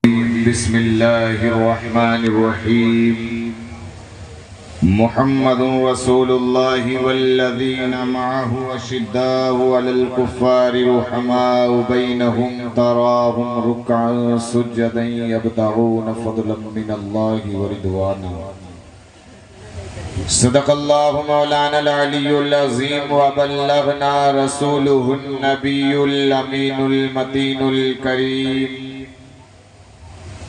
بسم اللہ الرحمن الرحیم محمد رسول اللہ والذین معه اشداء علی الکفار رحماء بینہم تراہم رکعا سجدا یبتغون فضلا من اللہ ورضوانا صدق اللہ مولانا العلی العظیم وبلغنا رسولہ النبی الامین المتین الکریم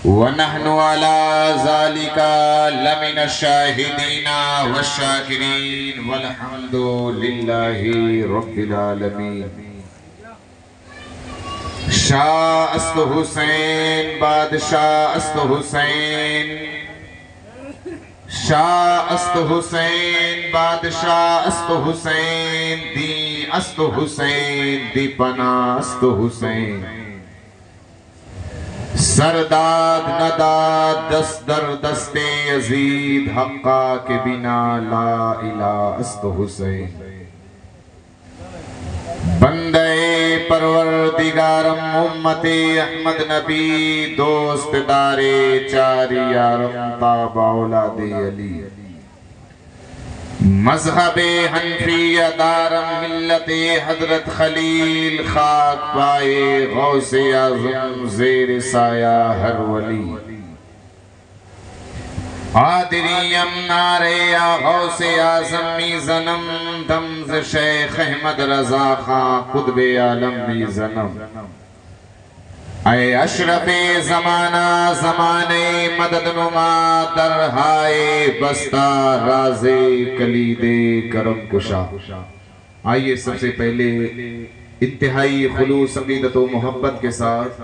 ونحن على ذلك لمن الشاهدين والشاكرين والحمد لله رب العالمين شاہ است حسین بادشاہ است حسین شاہ است حسین بادشاہ است حسین دی است حسین دی پناہ است حسین سرداد نداد دست در دست یزید حقا کے بنا لا الہ است حسین بندے پروردگارم امت احمد نبی دوست دارے چاری یارم تاب اولاد علی مذہب حنفی دارم ملت حضرت خلیل خاک پائے غوث اعظم زیر سایہ ہر ولی قادریم نعرے یا غوث اعظم میزنم دمز شیخ احمد رضا خان قطب عالم میزنم اے اشرف زمانہ زمانے مدد نما درہائے بستہ راز کلید کرم کشا۔ آئیے سب سے پہلے انتہائی خلوص عقیدت و محبت کے ساتھ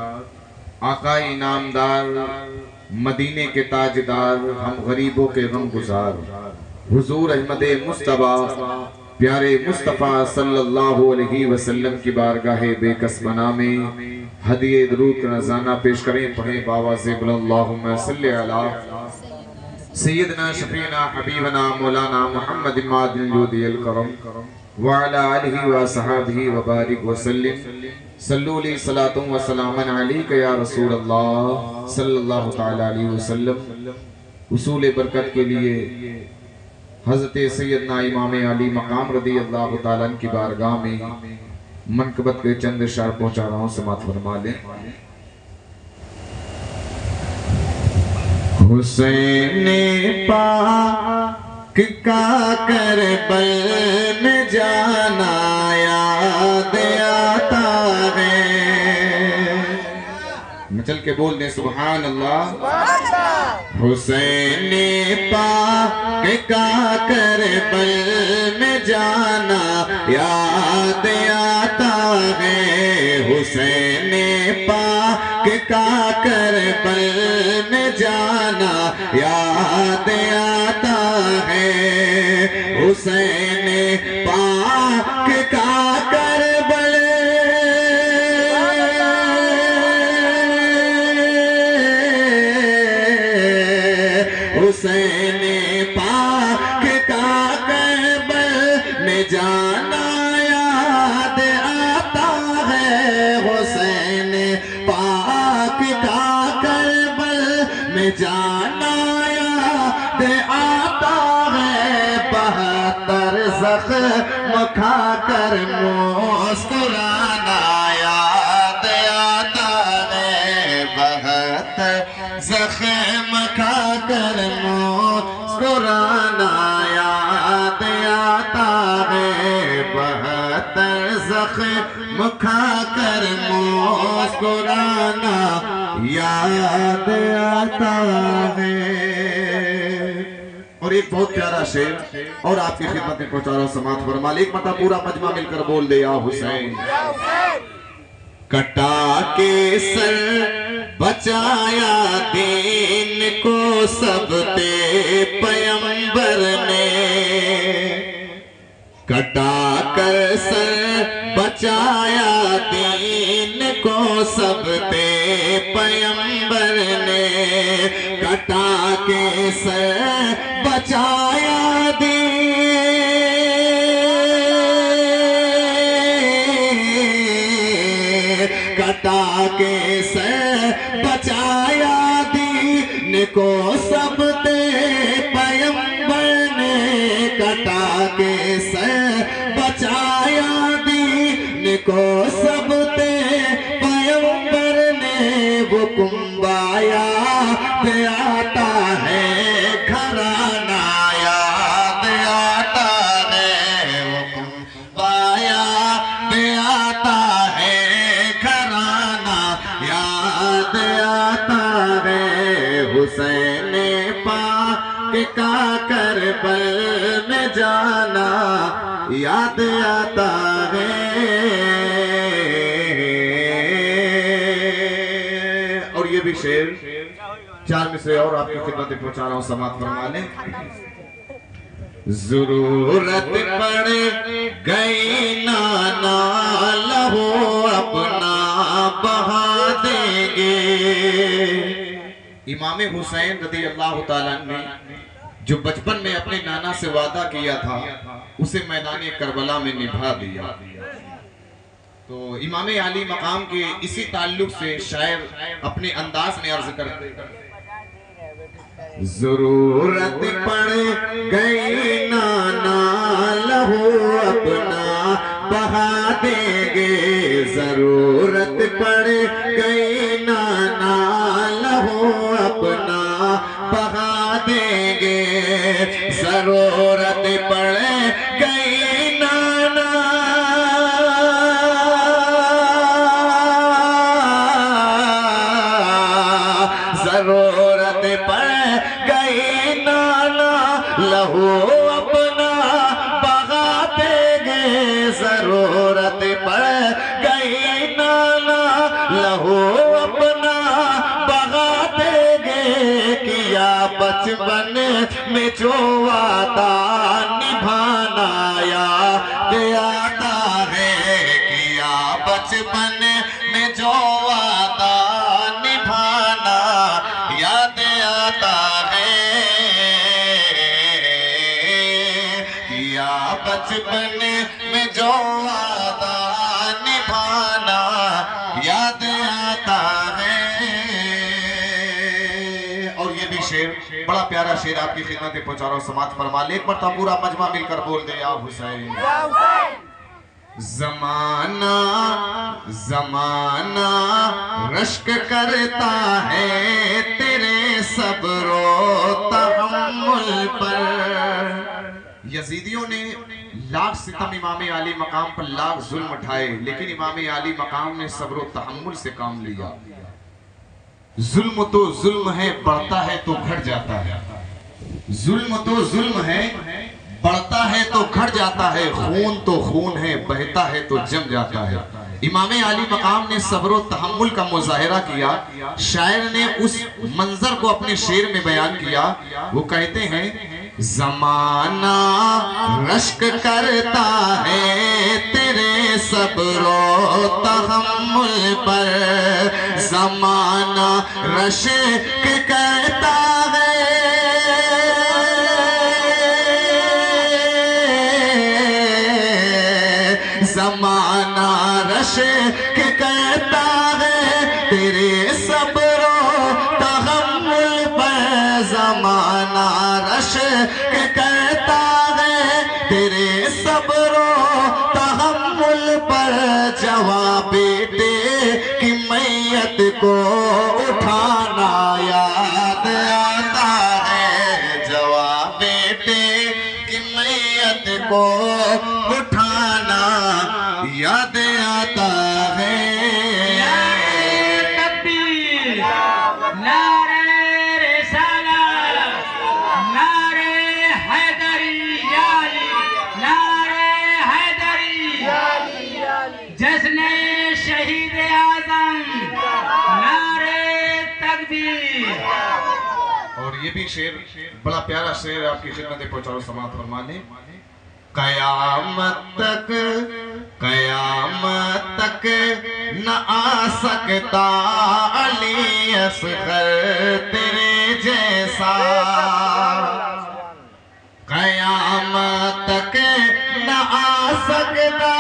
آقا انعامدار مدینے کے تاجدار ہم غریبوں کے غم گزار حضور احمد مصطفیٰ پیارے مصطفیٰ صلی اللہ علیہ وسلم کی بارگاہ بے کس بنا میں ہدیہ درود کا نذرانہ پیش کریں، پڑھیں باواز بلند اللہم صلی علی سیدنا شفیعنا حبیبنا مولانا محمد مادن الجود الکرم وعلی آلہ وصحابہ وبارک وسلم صلو لی صلاة و سلاما علیک یا رسول اللہ صلی اللہ تعالی علیہ وسلم۔ اصول برکت کے لیے حضرت سیدنا امام علی مقام رضی اللہ تعالیٰ کی بارگاہ میں منقبت کے چند اشعار پہنچا رہا ہوں، سماعت فرما لیں۔ حسین پاک کا کربل میں جانا یاد آتا ہے۔ چل کے بول دیں سبحان اللہ۔ حسین پاک کا کربل میں جانا یاد آتا ہے۔ حسین پاک کا کربل میں جانا یاد آتا ہے۔ حسین پاک کا کربل حسین پاک کا کربل میں جانا یاد آتا ہے۔ حسین پاک کا کربل میں جانا یاد آتا ہے۔ 72 زخم کھا کر مسکرانا یاد آتا ہے۔ 72 زخم کھا کر مسکرانا یاد آتا ہے۔ 72 زخم کھا کر مسکرانا یاد آتا ہے۔ اور ایک بہت پیارا شعر اور آپ کی خدمت میں پہنچا رہا ہوں، سماعت فرما لیں۔ ایک مرتبہ پورا مجمع مل کر بول دے یا حسین۔ کٹا کے سر بچایا دین کو سب تے پیمبر نے۔ کٹا کر سر بچایا دین کو سب تے پیمبر نے۔ کٹا کے سر بچایا دین کٹا کے سر بچایا دین کو سب تے پیغمبر نے کٹا کے سر بچایا دین کو سب تے پیغمبر نے وہ کمبایا پہ آتا ہے گھرانہ یاد آتا ہے وہ کمبایا پہ آتا ہے گھرانہ یاد آتا ہے حسین پاک کا کربل میں جانا یاد آتا ہے۔ اور یہ بھی شعر چار مصرے اور آپ کی خدمت پہنچا رہا ہوں، سماعت فرما لیں۔ ضرورت پڑ گئی نانا لہو اپنا بہا دیں گے۔ امام حسین رضی اللہ تعالیٰ نے جو بچپن میں اپنے نانا سے وعدہ کیا تھا اسے میدان کربلا میں نبھا دیا۔ تو امام عالی مقام کے اسی تعلق سے شاعر اپنے انداز میں عرض کرتے ہیں، ضرورت پڑ گئی نانا لہو اپنا بہا دیں گے، ضرورت پڑ گئی نانا لہو اپنا بہا دیں گے، ضرورت پڑ گئی نانا ضرورت پڑ گئی نانا لہو اپنا بہا دیں گے، ضرورت پڑ گئی نانا لہو اپنا بہا دیں گے، کیا بچپن میں جو وعدہ نبھانا یاد آتا ہے، کیا بچپن میں جو وعدہ نبھانا یاد آتا ہے، کیا بچپن میں جو وعدہ نبھانا یاد آتا ہے۔ اور یہ بھی شعر بڑا پیارا شعر آپ کی خدمت پہنچا رہا ہوں، سماعت فرما لیں، ایک مرتبہ پورا مجمع مل کر بول دے یا حسین۔ زمانہ زمانہ رشک کرتا ہے تیرے صبر و تحمل پر۔ یزیدیوں نے لاکھ ستم امام عالی مقام پر لاکھ ظلم اٹھائے، لیکن امام عالی مقام نے صبر و تحمل سے کام لیا۔ ظلم تو ظلم ہے، بڑھتا ہے تو گھٹ جاتا ہے، ظلم تو ظلم ہے، بڑھتا ہے تو گھٹ جاتا ہے، خون تو خون ہے، بہتا ہے تو جم جاتا ہے۔ امام عالی مقام نے صبر و تحمل کا مظاہرہ کیا، شاعر نے اس منظر کو اپنے شعر میں بیان کیا۔ وہ کہتے ہیں، زمانہ رشک کرتا ہے تیرے صبر و تحمل پر، زمانہ رشک کرتا ہے، زمانہ رشک کرتا ہے تیرے صبر و تحمل پر، زمانہ رشک کرتا ہے تیرے صبر و تحمل پر، جواب بیٹے کی میت کو اٹھانا یاد آتا ہے، جواب بیٹے کی میت کو اٹھانا یاد آتا ہے۔ تکبیر، نعرہ رسالت، نعرہ حیدری، نعرہ حیدری، جشن شہید اعظم، نعرہ تکبیر۔ اور یہ بھی شعر بڑا پیارا شعر آپ کی خدمت پہنچاؤ، سماعت فرما لیں۔ قیامت تک نہ آ سکتا علی اصغر تیرے جیسا، قیامت تک نہ آ سکتا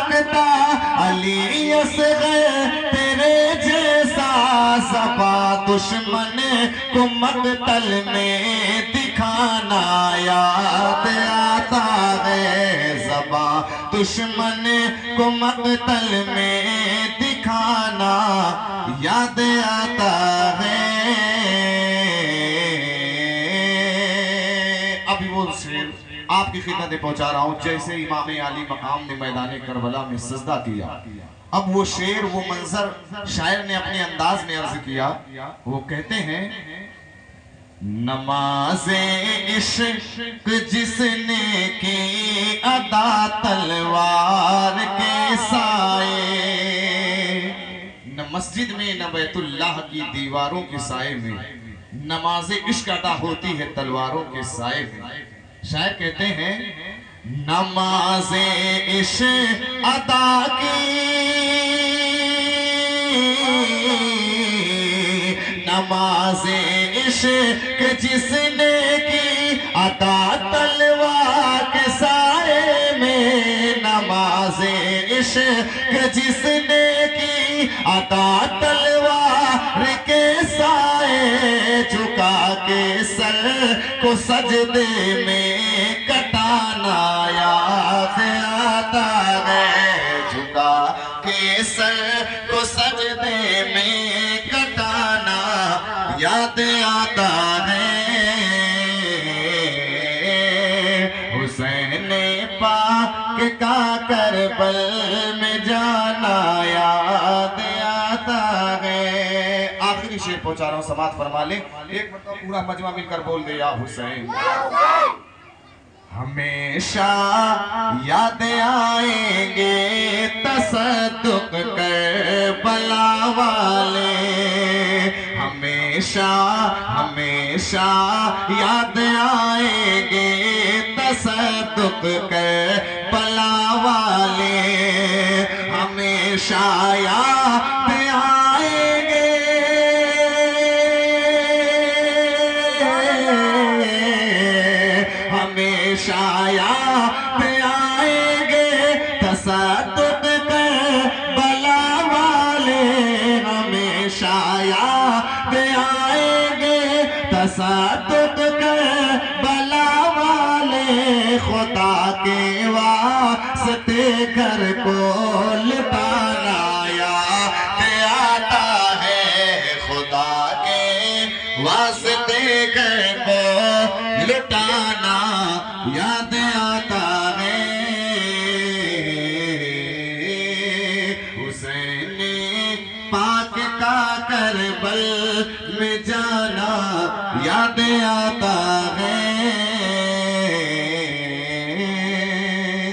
سکتا علی اصغر تیرے جیسا، زباں دشمن کو مقتل میں دکھانا یاد آتا ہے، زباں دشمن کو مقتل میں دکھانا یاد آتا ہے۔ ابھی وہ شعر آپ کی خدمت میں پہنچا رہا ہوں، جیسے امام علی مقام نے میدان کربلا میں سجدہ کیا، اب وہ شعر وہ منظر شاعر نے اپنے انداز میں عرض کیا، وہ کہتے ہیں نماز عشق جس نے کی ادا تلوار کے سائے، نہ مسجد میں نہ بیت اللہ کی دیواروں کے سائے میں نماز عشق ادا ہوتی ہے تلواروں کے سائے میں۔ شاعر کہتے ہیں نماز عشق ادا کی، نماز عشق جس نے کی ادا تلوار کے سائے میں، نماز عشق جس نے کی ادا تلوار کے سائے، جھکا کے سر کو سجدے میں کٹانا یاد آتا ہے، جھکا کے سر کو سجدے میں کٹانا یاد آتا ہے، حسین پاک کا کربل میں جانا یاد آتا ہے۔ آخری شعر پہنچا رہا ہوں، سماعت فرما لیں، ایک مرتبہ پورا مجمع مل کر بول دے یا حسین۔ ہمیشہ یاد آئیں گے تصدق کربلا والے، ہمیشہ ہمیشہ یاد آئیں گے تصدق کربلا والے، ہمیشہ یاد آئیں گے، ہمیشہ یاد آئیں گے تصدق کربلا والے، ہمیشہ یاد آئیں گے تصدق کربلا والے، خدا کے واسطے گھر کو لٹانا یاد آتا ہے، خدا کے واسطے گھر کو لٹانا یاد آتا ہے، حسین پاک کا کربل میں جانا یاد آتا ہے۔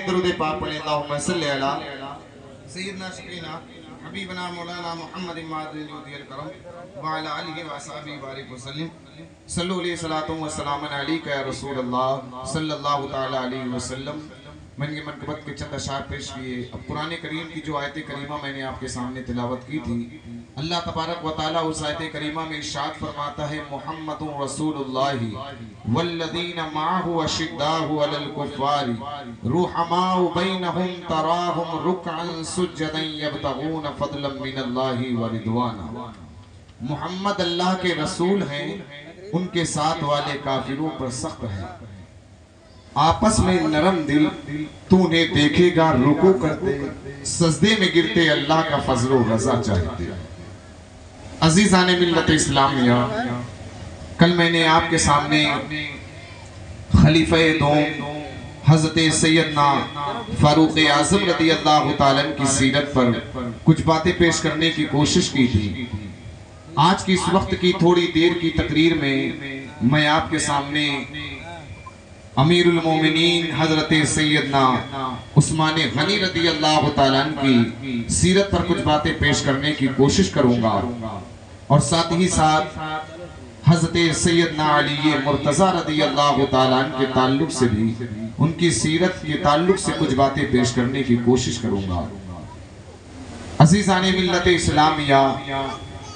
درود پاک پڑھیں، اللہم صلی علی سیدنا شفیعنا حبیبنا مولانا محمد معدن الجود الکرم وعلی آلہ وصحبہ بارک وسلم، صلو علیہ الصلاۃ والسلام علیکہ یا رسول اللہ صلی اللہ تعالی علیہ وسلم۔ میں نے منقبت کے چند اشعار پیش کیے، اب قرآن کریم کی جو آیت کریمہ میں نے آپ کے سامنے تلاوت کی تھی، اللہ تبارک و تعالیٰ اس آیت کریمہ میں ارشاد فرماتا ہے محمد رسول اللہ والذین معہ اشداء علی الکفار رحماء بینہم تراہم رکعا سجدا یبتغون فضلا من اللہ ورضوانا، محمد اللہ کے رسول ہیں، ان کے ساتھ والے کافروں پر سخت ہیں، آپس میں نرم دل، تو انہیں دیکھے گا رکوع کرتے سجدے میں گرتے اللہ کا فضل و رضا چاہتے۔ عزیزان ملت اسلامیہ، کل میں نے آپ کے سامنے خلیفہ دوم حضرت سیدنا فاروق اعظم رضی اللہ تعالیٰ کی سیرت پر کچھ باتیں پیش کرنے کی کوشش کی تھی۔ آج کی اس وقت کی تھوڑی دیر کی تقریر میں آپ کے سامنے امیر المومنین حضرت سیدنا عثمان غنی رضی اللہ تعالیٰ کی سیرت پر کچھ باتیں پیش کرنے کی کوشش کروں گا، اور ساتھ ہی ساتھ حضرت سیدنا علی مرتضی رضی اللہ تعالیٰ کے تعلق سے بھی، ان کی سیرت کے تعلق سے کچھ باتیں پیش کرنے کی کوشش کروں گا۔ عزیزان ملت اسلامیہ،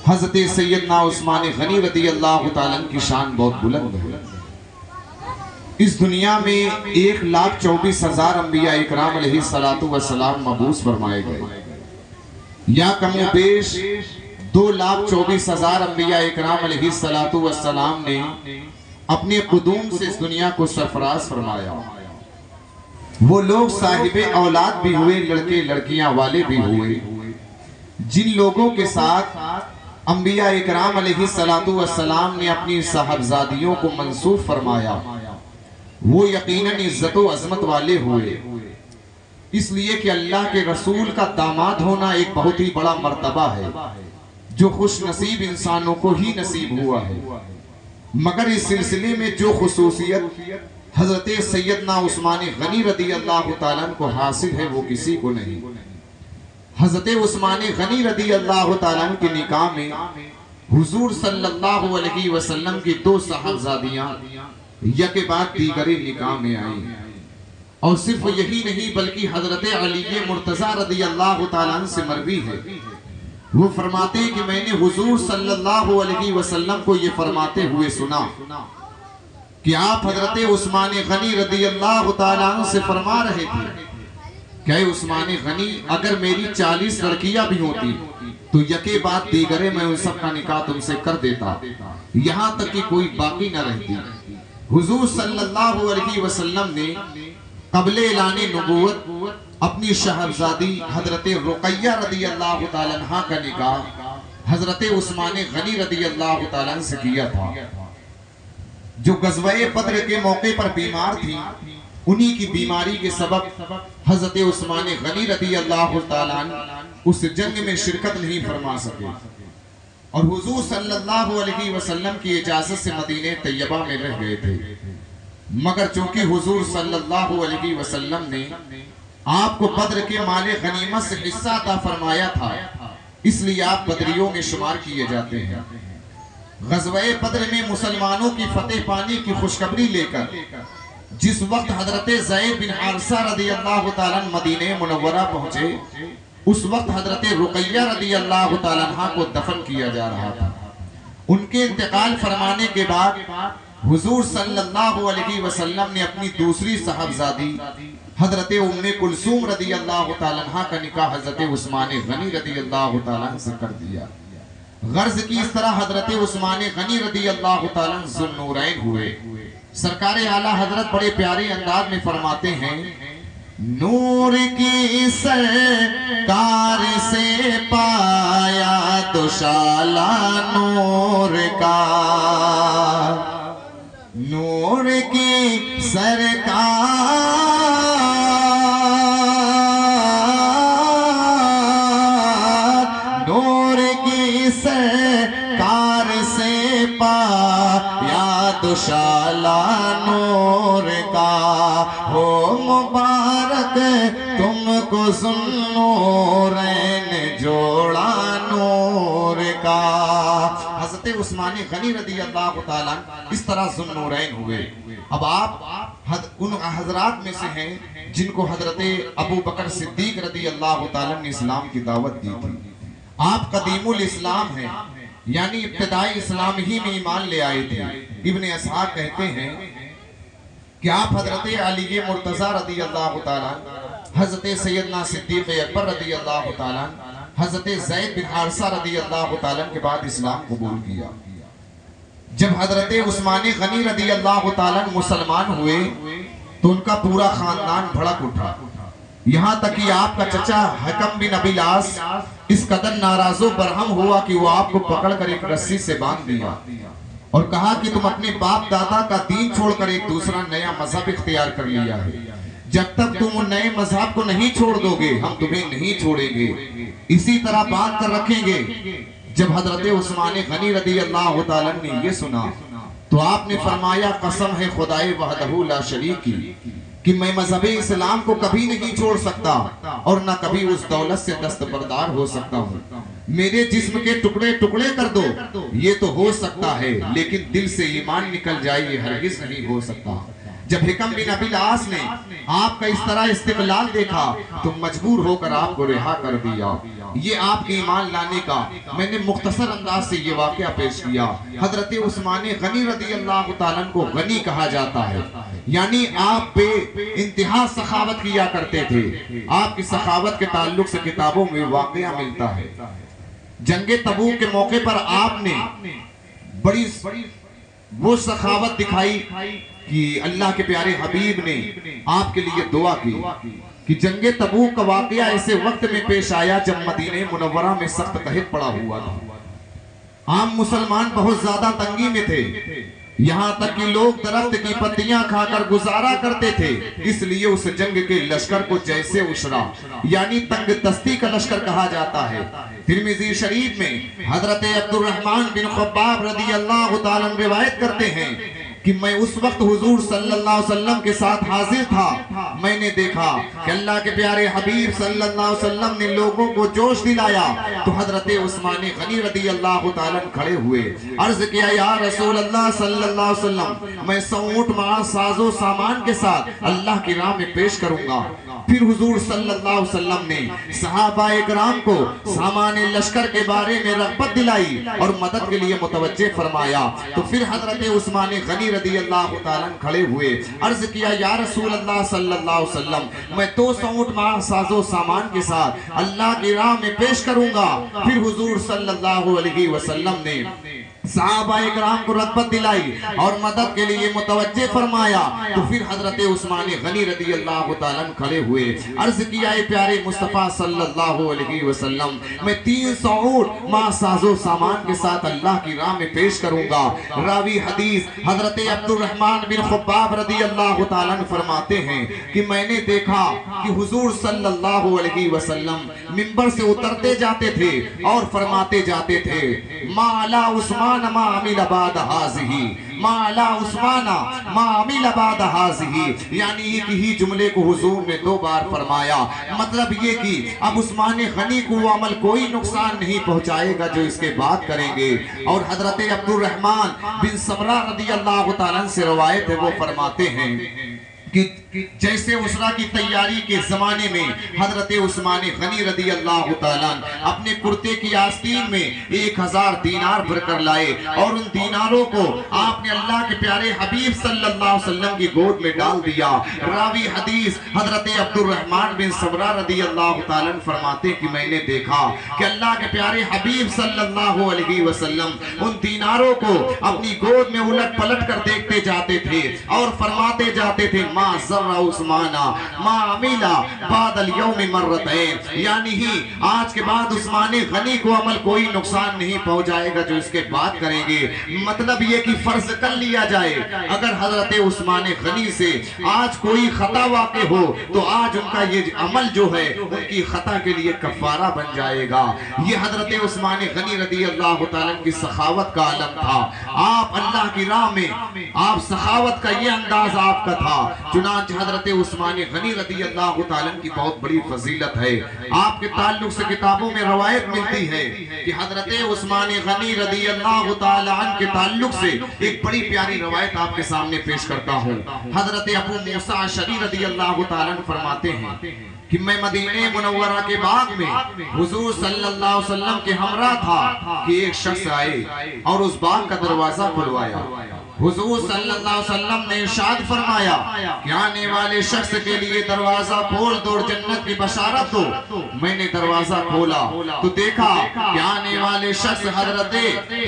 حضرت سیدنا عثمان غنی رضی اللہ تعالیٰ کی شان بہت بلند ہے۔ اس دنیا میں 1,24,000 انبیاء اکرام علیہ السلام مبعوث فرمائے گئے، یا کم و بیش 2,24,000 انبیاء اکرام علیہ السلام نے اپنے قدوم سے اس دنیا کو سرفراز فرمایا۔ وہ لوگ صاحب اولاد بھی ہوئے، لڑکے لڑکیاں والے بھی ہوئے۔ جن لوگوں کے ساتھ انبیاء اکرام علیہ السلام نے اپنی صاحبزادیوں کو منسوب فرمایا، وہ یقیناً عزت و عظمت والے ہوئے، اس لیے کہ اللہ کے رسول کا داماد ہونا ایک بہت ہی بڑا مرتبہ ہے جو خوش نصیب انسانوں کو ہی نصیب ہوا ہے۔ مگر اس سلسلے میں جو خصوصیت حضرت سیدنا عثمان غنی رضی اللہ تعالیٰ عنہ کو حاصل ہے وہ کسی کو نہیں۔ حضرت عثمان غنی رضی اللہ تعالیٰ عنہ کے نکاح میں حضور صلی اللہ علیہ وسلم کی 2 صاحبزادیاں یک بعد دیگرے نکاح میں آئیں، اور صرف یہی نہیں بلکہ حضرت علی مرتضیٰ رضی اللہ تعالیٰ عنہ سے مروی ہے، وہ فرماتے ہیں کہ میں نے حضور صلی اللہ علیہ وسلم کو یہ فرماتے ہوئے سنا کہ آپ حضرت عثمان غنی رضی اللہ تعالیٰ عنہ سے فرما رہے تھے کہ اے عثمان غنی، اگر میری 40 لڑکیاں بھی ہوتی تو یکے بعد دیگرے میں ان سب کا نکاح تم سے کر دیتا، یہاں تک کہ کوئی باقی نہ رہتی۔ حضور صلی اللہ علیہ وسلم نے قبل اعلان نبوت اپنی شہرزادی حضرت رقیہ رضی اللہ تعالیٰ عنہ کا نکاح حضرت عثمان غنی رضی اللہ تعالیٰ عنہ سے کیا تھا، جو غزوہ بدر کے موقع پر بیمار تھی۔ انہی کی بیماری کے سبب حضرت عثمان غنی رضی اللہ تعالیٰ عنہ اس جنگ میں شرکت نہیں فرما سکے، اور حضور صلی اللہ علیہ وسلم کی اجازت سے مدینہ طیبہ میں رہ گئے تھے۔ مگر چونکہ حضور صلی اللہ علیہ وسلم نے آپ کو بدر کے مال غنیمت سے حصہ عطا فرمایا تھا، اس لیے آپ بدریوں میں شمار کیے جاتے ہیں۔ غزوہ بدر میں مسلمانوں کی فتح پانے کی خوشخبری لے کر جس وقت حضرت زید بن حارثہ رضی اللہ تعالیٰ عنہ مدینہ منورہ پہنچے، اس وقت حضرت رقیہ رضی اللہ تعالیٰ عنہ کو دفن کیا جا رہا تھا۔ ان کے انتقال فرمانے کے بعد حضور صلی اللہ علیہ وسلم نے اپنی دوسری صاحبزادی حضرت ام کلثوم رضی اللہ تعالیٰ عنہ کا نکاح حضرت عثمان غنی رضی اللہ تعالیٰ عنہ سے کر دیا۔ غرض کی اس طرح حضرت عثمان غنی رضی اللہ تعالیٰ عنہ ذو النورین ہوئے۔ سرکار اعلیٰ حضرت بڑے پیارے انداز میں فرماتے ہیں، نور کی سرکار سے پایا تو شالا نور کا، نور کی سرکار نور کی سرکار سے پایا تو شالا نور کا، ہو مبارک تم کو ذو النورین جوڑا نور کا۔ حضرت عثمان غنی رضی اللہ تعالیٰ اس طرح ذو النورین ہوئے۔ اب آپ ان حضرات میں سے ہیں جن کو حضرت ابو بکر صدیق رضی اللہ تعالیٰ نے اسلام کی دعوت دی تھی۔ آپ قدیم الاسلام ہیں، یعنی ابتدائی اسلام ہی میں ایمان لے آئے تھے۔ ابن اسحاق کہتے ہیں کہ آپ حضرت علی مرتضیٰ رضی اللہ تعالیٰ، حضرت سیدنا صدیق اکبر رضی اللہ تعالیٰ، حضرت زید بن حارثہ رضی اللہ تعالیٰ کے بعد اسلام قبول کیا۔ جب حضرت عثمان غنی رضی اللہ تعالیٰ مسلمان ہوئے تو ان کا پورا خاندان بھڑک اٹھا، یہاں تک کہ آپ کا چچا حکم بن ابی العاص اس قدر ناراض و برہم ہوا کہ وہ آپ کو پکڑ کر ایک رسی سے باندھ دیا اور کہا کہ تم اپنے باپ دادا کا دین چھوڑ کر ایک دوسرا نیا مذہب اختیار کر لیا ہے، جب تک تم ان نئے مذہب کو نہیں چھوڑ دو گے ہم تمہیں نہیں چھوڑیں گے، اسی طرح باندھ کر رکھیں گے۔ جب حضرت عثمان غنی رضی اللہ تعالیٰ نے یہ سنا تو آپ نے فرمایا، قسم ہے خدائے وحدہ لا شریک کی کہ میں مذہب اسلام کو کبھی نہیں چھوڑ سکتا اور نہ کبھی اس دولت سے دستبردار ہو سکتا ہوں۔ میرے جسم کے ٹکڑے ٹکڑے کر دو، یہ تو ہو سکتا ہے، لیکن دل سے ایمان نکل جائے یہ ہرگز نہیں ہو سکتا۔ جب حکم بن ابی العاص نے آپ کا اس طرح استقلال دیکھا تو مجبور ہو کر آپ کو رہا کر دیا۔ یہ آپ کے ایمان لانے کا میں نے مختصر انداز سے یہ واقعہ پیش کیا۔ حضرت عثمان غنی رضی اللہ تعالیٰ کو غنی کہا جاتا ہے، یعنی آپ پہ انتہا سخاوت کیا کرتے تھے۔ آپ کی سخاوت کے تعلق سے کتابوں میں واقعہ ملتا ہے۔ جنگ تبوک کے موقع پر آپ نے بڑی وہ سخاوت دکھائی کہ اللہ کے پیارے حبیب نے آپ کے لیے دعا کی کہ جنگ تبوک کا واقعہ ایسے وقت میں پیش آیا جب مدینہ منورہ میں سخت قحط پڑا ہوا تھا۔ عام مسلمان بہت زیادہ تنگی میں تھے، یہاں تک کہ لوگ درخت کی پتیاں کھا کر گزارا کرتے تھے۔ اس لیے اس جنگ کے لشکر کو جیسے عشرہ یعنی تنگ دستی کا لشکر کہا جاتا ہے۔ ترمذی شریف میں حضرت عبد الرحمن بن خباب رضی اللہ تعالیٰ روایت کرتے ہیں کہ میں اس وقت حضور صلی اللہ علیہ وسلم کے ساتھ حاضر تھا۔ میں نے دیکھا کہ اللہ کے پیارے حبیب صلی اللہ علیہ وسلم نے لوگوں کو جوش دلایا تو حضرت عثمان غنی رضی اللہ تعالیٰ کھڑے ہوئے، عرض کیا یا رسول اللہ صلی اللہ علیہ وسلم میں 100 اونٹ مع ساز و سامان کے ساتھ اللہ کی راہ میں پیش کروں گا۔ پھر حضور صلی اللہ علیہ وسلم نے صحابہ اکرام کو سامان لشکر کے بارے میں رغبت دلائی اور مدد کے لیے متوجہ فرمایا۔ تو پھر حضرت عثمان غنی رضی اللہ تعالیٰ کھڑے ہوئے، عرض کیا یا رسول اللہ صلی اللہ علیہ وسلم میں 200 اونٹ مع ساز و سامان کے ساتھ اللہ کی راہ میں پیش کروں گا۔ پھر حضور صلی اللہ علیہ وسلم نے صحابہ اکرام کو رغبت دلائی اور مدد کے لیے متوجہ فرمایا۔ تو پھر حضرت عثمان غنی رضی اللہ تعالیٰ کھڑے ہوئے، عرض کیا اے پیارے مصطفیٰ صلی اللہ علیہ وسلم میں 300 اونٹ مع ساز و سامان کے ساتھ اللہ کی راہ میں پیش کروں گا۔ راوی حدیث حضرت عبد الرحمن بن خباب رضی اللہ تعالیٰ فرماتے ہیں کہ میں نے دیکھا کہ حضور صلی اللہ علیہ وسلم منبر سے اترتے جاتے تھے اور فرماتے جاتے تھے ما علی عثمان ما عمل بعد هذه ما علی عثمان ما عمل بعد هذه، یعنی ایک ہی جملے کو حضور نے 2 بار فرمایا۔ مطلب یہ کہ اب عثمان غنی کو وہ عمل کوئی نقصان نہیں پہنچائے گا جو اس کے بعد کریں گے۔ اور حضرت عبد الرحمن بن سمرہ رضی اللہ تعالیٰ سے روایت ہے، وہ فرماتے ہیں کہ جیسے عسرہ کی تیاری کے زمانے میں حضرت عثمان غنی رضی اللہ تعالیٰ اپنے کرتے کی آستین میں 1000 دینار بھر کر لائے اور ان دیناروں کو آپ نے اللہ کے پیارے حبیب صلی اللہ علیہ وسلم کی گود میں ڈال دیا۔ راوی حدیث حضرت عبد الرحمن بن سمرہ رضی اللہ تعالیٰ فرماتے کہ میں نے دیکھا کہ اللہ کے پیارے حبیب صلی اللہ علیہ وسلم ان دیناروں کو اپنی گود میں الٹ پلٹ کر دیکھتے جاتے تھے اور فرماتے جاتے تھے ما ذر عثمانہ ما عملہ بعد اليوم مرتين، یعنی ہی آج کے بعد عثمان غنی کو عمل کوئی نقصان نہیں پہنچائے گا جو اس کے بعد کریں گے۔ مطلب یہ کہ فرض کر لیا جائے اگر حضرت عثمان غنی سے آج کوئی خطا واقع ہو تو آج ان کا یہ عمل جو ہے ان کی خطا کے لیے کفارہ بن جائے گا۔ یہ حضرت عثمان غنی رضی اللہ تعالیٰ کی سخاوت کا علم تھا۔ آپ اللہ کی راہ میں آپ سخاوت کا یہ انداز آپ کا تھا۔ چنانچہ حضرت عثمان غنی رضی اللہ تعالیٰ کی بہت بڑی فضیلت ہے۔ آپ کے تعلق سے کتابوں میں روایت ملتی ہے کہ حضرت عثمان غنی رضی اللہ تعالیٰ کے تعلق سے ایک بڑی پیاری روایت آپ کے سامنے پیش کرتا ہوں۔ حضرت ابو موسیٰ اشعری رضی اللہ تعالیٰ فرماتے ہیں کہ میں مدینہ منورہ کے باغ میں حضور صلی اللہ علیہ وسلم کے ہمراہ تھا کہ ایک شخص آئے اور اس باغ کا دروازہ کھلوایا۔ حضور صلی اللہ علیہ وسلم نے ارشاد فرمایا کہ آنے والے شخص کے لیے دروازہ کھول دو اور جنت کی بشارت دو۔ میں نے دروازہ کھولا تو دیکھا کہ آنے والے شخص حضرت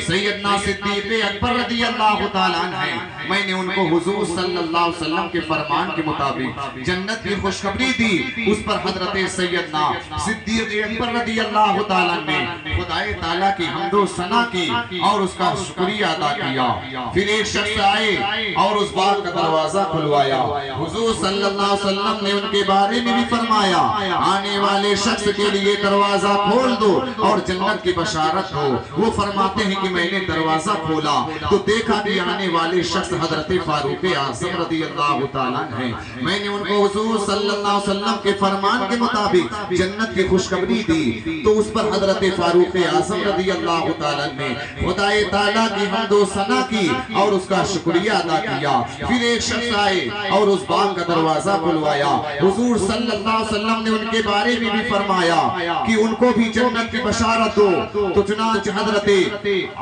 سیدنا صدیق اکبر رضی اللہ تعالیٰ عنہ ہیں۔ میں نے ان کو حضور صلی اللہ علیہ وسلم کے فرمان کے مطابق جنت کی خوشخبری دی۔ اس پر حضرت سیدنا صدیق اکبر رضی اللہ تعالیٰ نے خدائے تعالیٰ کی حمد و ثنا کی اور اس کا شکریہ ادا کیا۔ پھر ایک شخص آئے اور اس باغ کا دروازہ کھلوایا۔ حضور صلی اللہ علیہ وسلم نے ان کے بارے میں بھی فرمایا آنے والے شخص کے لیے دروازہ کھول دو اور جنت کی بشارت بشارت ہو. وہ فرماتے ہیں کہ میں نے دروازہ کھولا تو دیکھا کہ آنے والے شخص حضرت فاروق اعظم رضی اللہ تعالیٰ ہیں. میں نے ان کو حضور صلی اللہ علیہ وسلم کے فرمان کے مطابق جنت کی خوشخبری دی تو اس پر حضرت فاروق اعظم رضی اللہ تعالیٰ نے خدا تعالیٰ کی حمد و ثنا کی اور اس کا شکریہ ادا کیا. پھر ایک شخص آئے اور اس باغ کا دروازہ کھلوایا. حضور صلی اللہ علیہ وسلم نے ان کے بارے میں بھی فرمایا کہ ان کو بھی جنت کی بشارت ہو. تو چنانچہ حضرت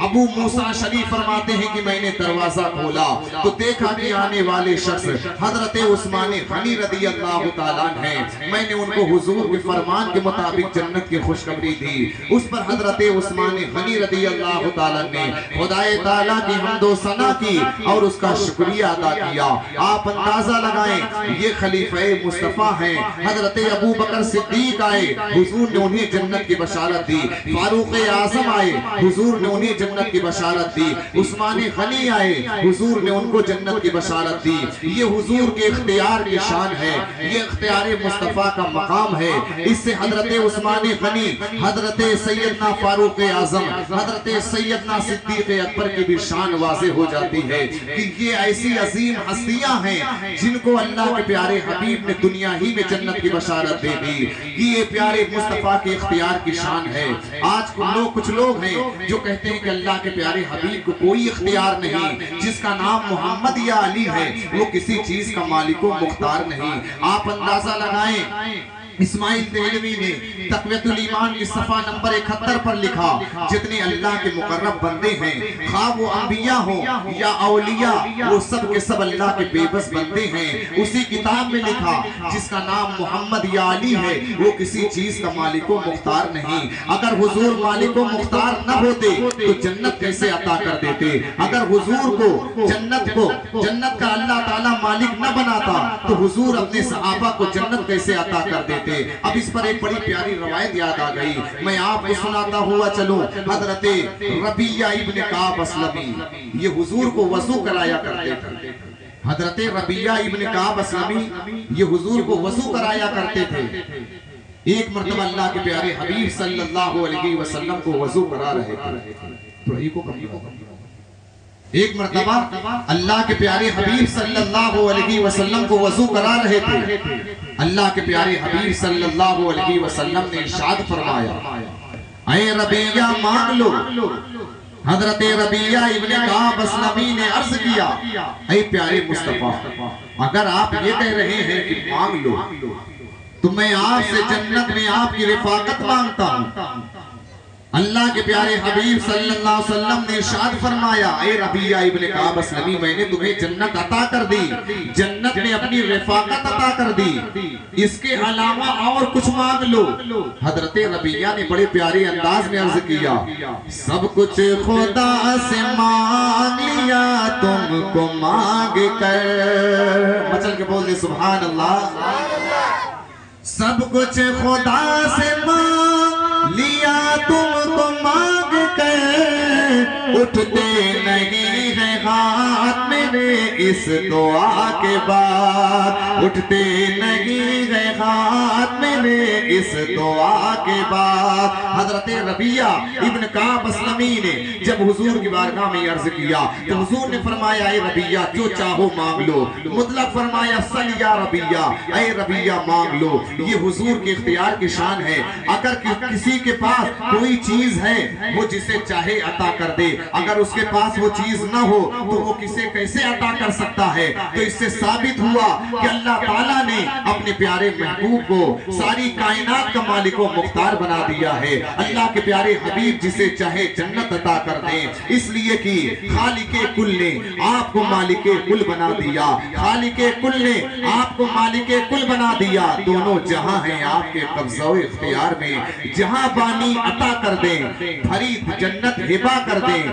ابو موسیٰ شریف فرماتے ہیں کہ میں نے دروازہ کھولا تو دیکھا کہ آنے والے شخص حضرت عثمان غنی رضی اللہ تعالیٰ ہیں. میں نے ان کو حضور کے فرمان کے مطابق جنت کی خوشخبری دی. اس پر حضرت عثمان غنی رضی اللہ تعالیٰ نے خدا تعالیٰ کی حمد و ثنا کی اور اس کا شکریہ ادا کیا. آپ اندازہ لگائیں یہ خلیفہ مصطفیٰ ہیں. حضرت ابو بکر صدیق آئے, حضور نے انہیں جنت کی بشارت دی. فاروق اعظم آئے, حضور نے انہیں جنت کی بشارت دی. عثمان غنی آئے, حضور نے ان کو جنت کی بشارت دی. یہ حضور کے اختیار کی شان ہے, یہ اختیار مصطفیٰ کا مقام ہے. اس سے حضرت عثمان غنی, حضرت سیدنا فاروق اعظم, حضرت سیدنا صدیق اکبر کی بھی شان واضح ہو جاتی ہے کہ یہ ایسی عظیم ہستیاں ہیں جن کو اللہ کے پیارے حبیب نے دنیا ہی میں جنت کی بشارت دے دی. یہ پیارے مصطفیٰ کے اختیار کی شان ہے. آج کچھ لوگ ہیں جو کہتے ہیں کہ اللہ کے پیارے حبیب کو کوئی اختیار نہیں, جس کا نام محمد یا علی ہے وہ کسی چیز کا مالک و مختار نہیں. آپ اندازہ لگائیں اسماعیل دہلوی نے تقویت الایمان کی صفحہ نمبر 71 پر لکھا جتنے اللہ کے مقرب بندے ہیں خواہ وہ انبیاء ہوں یا اولیاء وہ سب کے سب اللہ کے بے بس بندے ہیں. اسی کتاب میں لکھا جس کا نام محمد یا علی ہے وہ کسی چیز کا مالک و مختار نہیں. اگر حضور مالک و مختار نہ ہوتے تو جنت کیسے عطا کر دیتے؟ اگر حضور کو جنت کا اللہ تعالیٰ مالک نہ بناتا تو حضور اپنے صحابہ کو جنت کیسے عطا کر دیتے؟ اب اس پر ایک بڑی پیاری روایت یاد آ گئی, میں آپ کو سناتا ہوا چلوں. حضرت ربیعہ ابن کعب اسلمی یہ حضور کو وضو کرایا کرتے تھے. حضرت ربیعہ ابن کعب اسلمی یہ حضور کو وضو کرایا کرتے تھے. ایک مرتبہ اللہ کے پیارے حبیب صلی اللہ علیہ وسلم کو وضو کرا رہے تھے. ایک مرتبہ اللہ کے پیارے حبیب صلی اللہ علیہ وسلم کو وضو کرا رہے تھے. اللہ کے پیارے حبیب صلی اللہ علیہ وسلم نے ارشاد فرمایا اے ربیعہ مانگ لو. حضرت ربیعہ ابن کعب اسلمی نے عرض کیا اے پیارے مصطفیٰ اگر آپ یہ کہہ رہے ہیں کہ مانگ لو تو میں آپ سے جنت میں آپ کی رفاقت مانگتا ہوں. اللہ کے پیارے حبیب صلی اللہ علیہ وسلم نے ارشاد فرمایا اے ربیعہ ابن کعب اسلمی میں نے تمہیں جنت عطا کر دی, جنت میں اپنی رفاقت عطا کر دی, اس کے علاوہ اور کچھ مانگ لو. حضرت ربیعہ نے بڑے پیارے انداز میں عرض کیا سب کچھ خدا سے مانگ لیا تم کو مانگ کر. مچل کے بول دے سبحان اللہ. سب کچھ خدا سے مانگ لیا تم کو مانگ کر اٹھتے نہیں ہیں ہاتھ میرے اس دعا کے بعد, اٹھتے نہیں ہیں ہاتھ میرے اس دعا کے بعد. حضرت ربیعہ ابن کعب اسلمی نے جب حضور کی بارگاہ میں عرض کیا تو حضور نے فرمایا اے ربیعہ جو چاہو مانگ لو. مطلق فرمایا سل یا ربیعہ, اے ربیعہ مانگ لو. یہ حضور کے اختیار کی شان ہے. اگر کسی کے پاس کوئی چیز ہے وہ جسے چاہے عطا کر دے, اگر اس کے پاس وہ چیز نہ ہو تو وہ کسے کیسے عطا کر سکتا ہے؟ تو اس سے ثابت ہوا کہ اللہ تعالیٰ نے اپنے پیارے محبوب کو ساری کائنات کا مالک و مختار بنا دیا ہے. اللہ کے پیارے حبیب جسے چاہے جنت عطا کر دیں, اس لیے کہ خالق کل نے آپ کو مالک کل بنا دیا, خالق کل نے آپ کو مالک کل بنا دیا. دونوں جہاں ہیں آپ کے قبضہ و اختیار میں, جہاں بانی عطا کر دیں, بھری جنت ہبا کر دیں.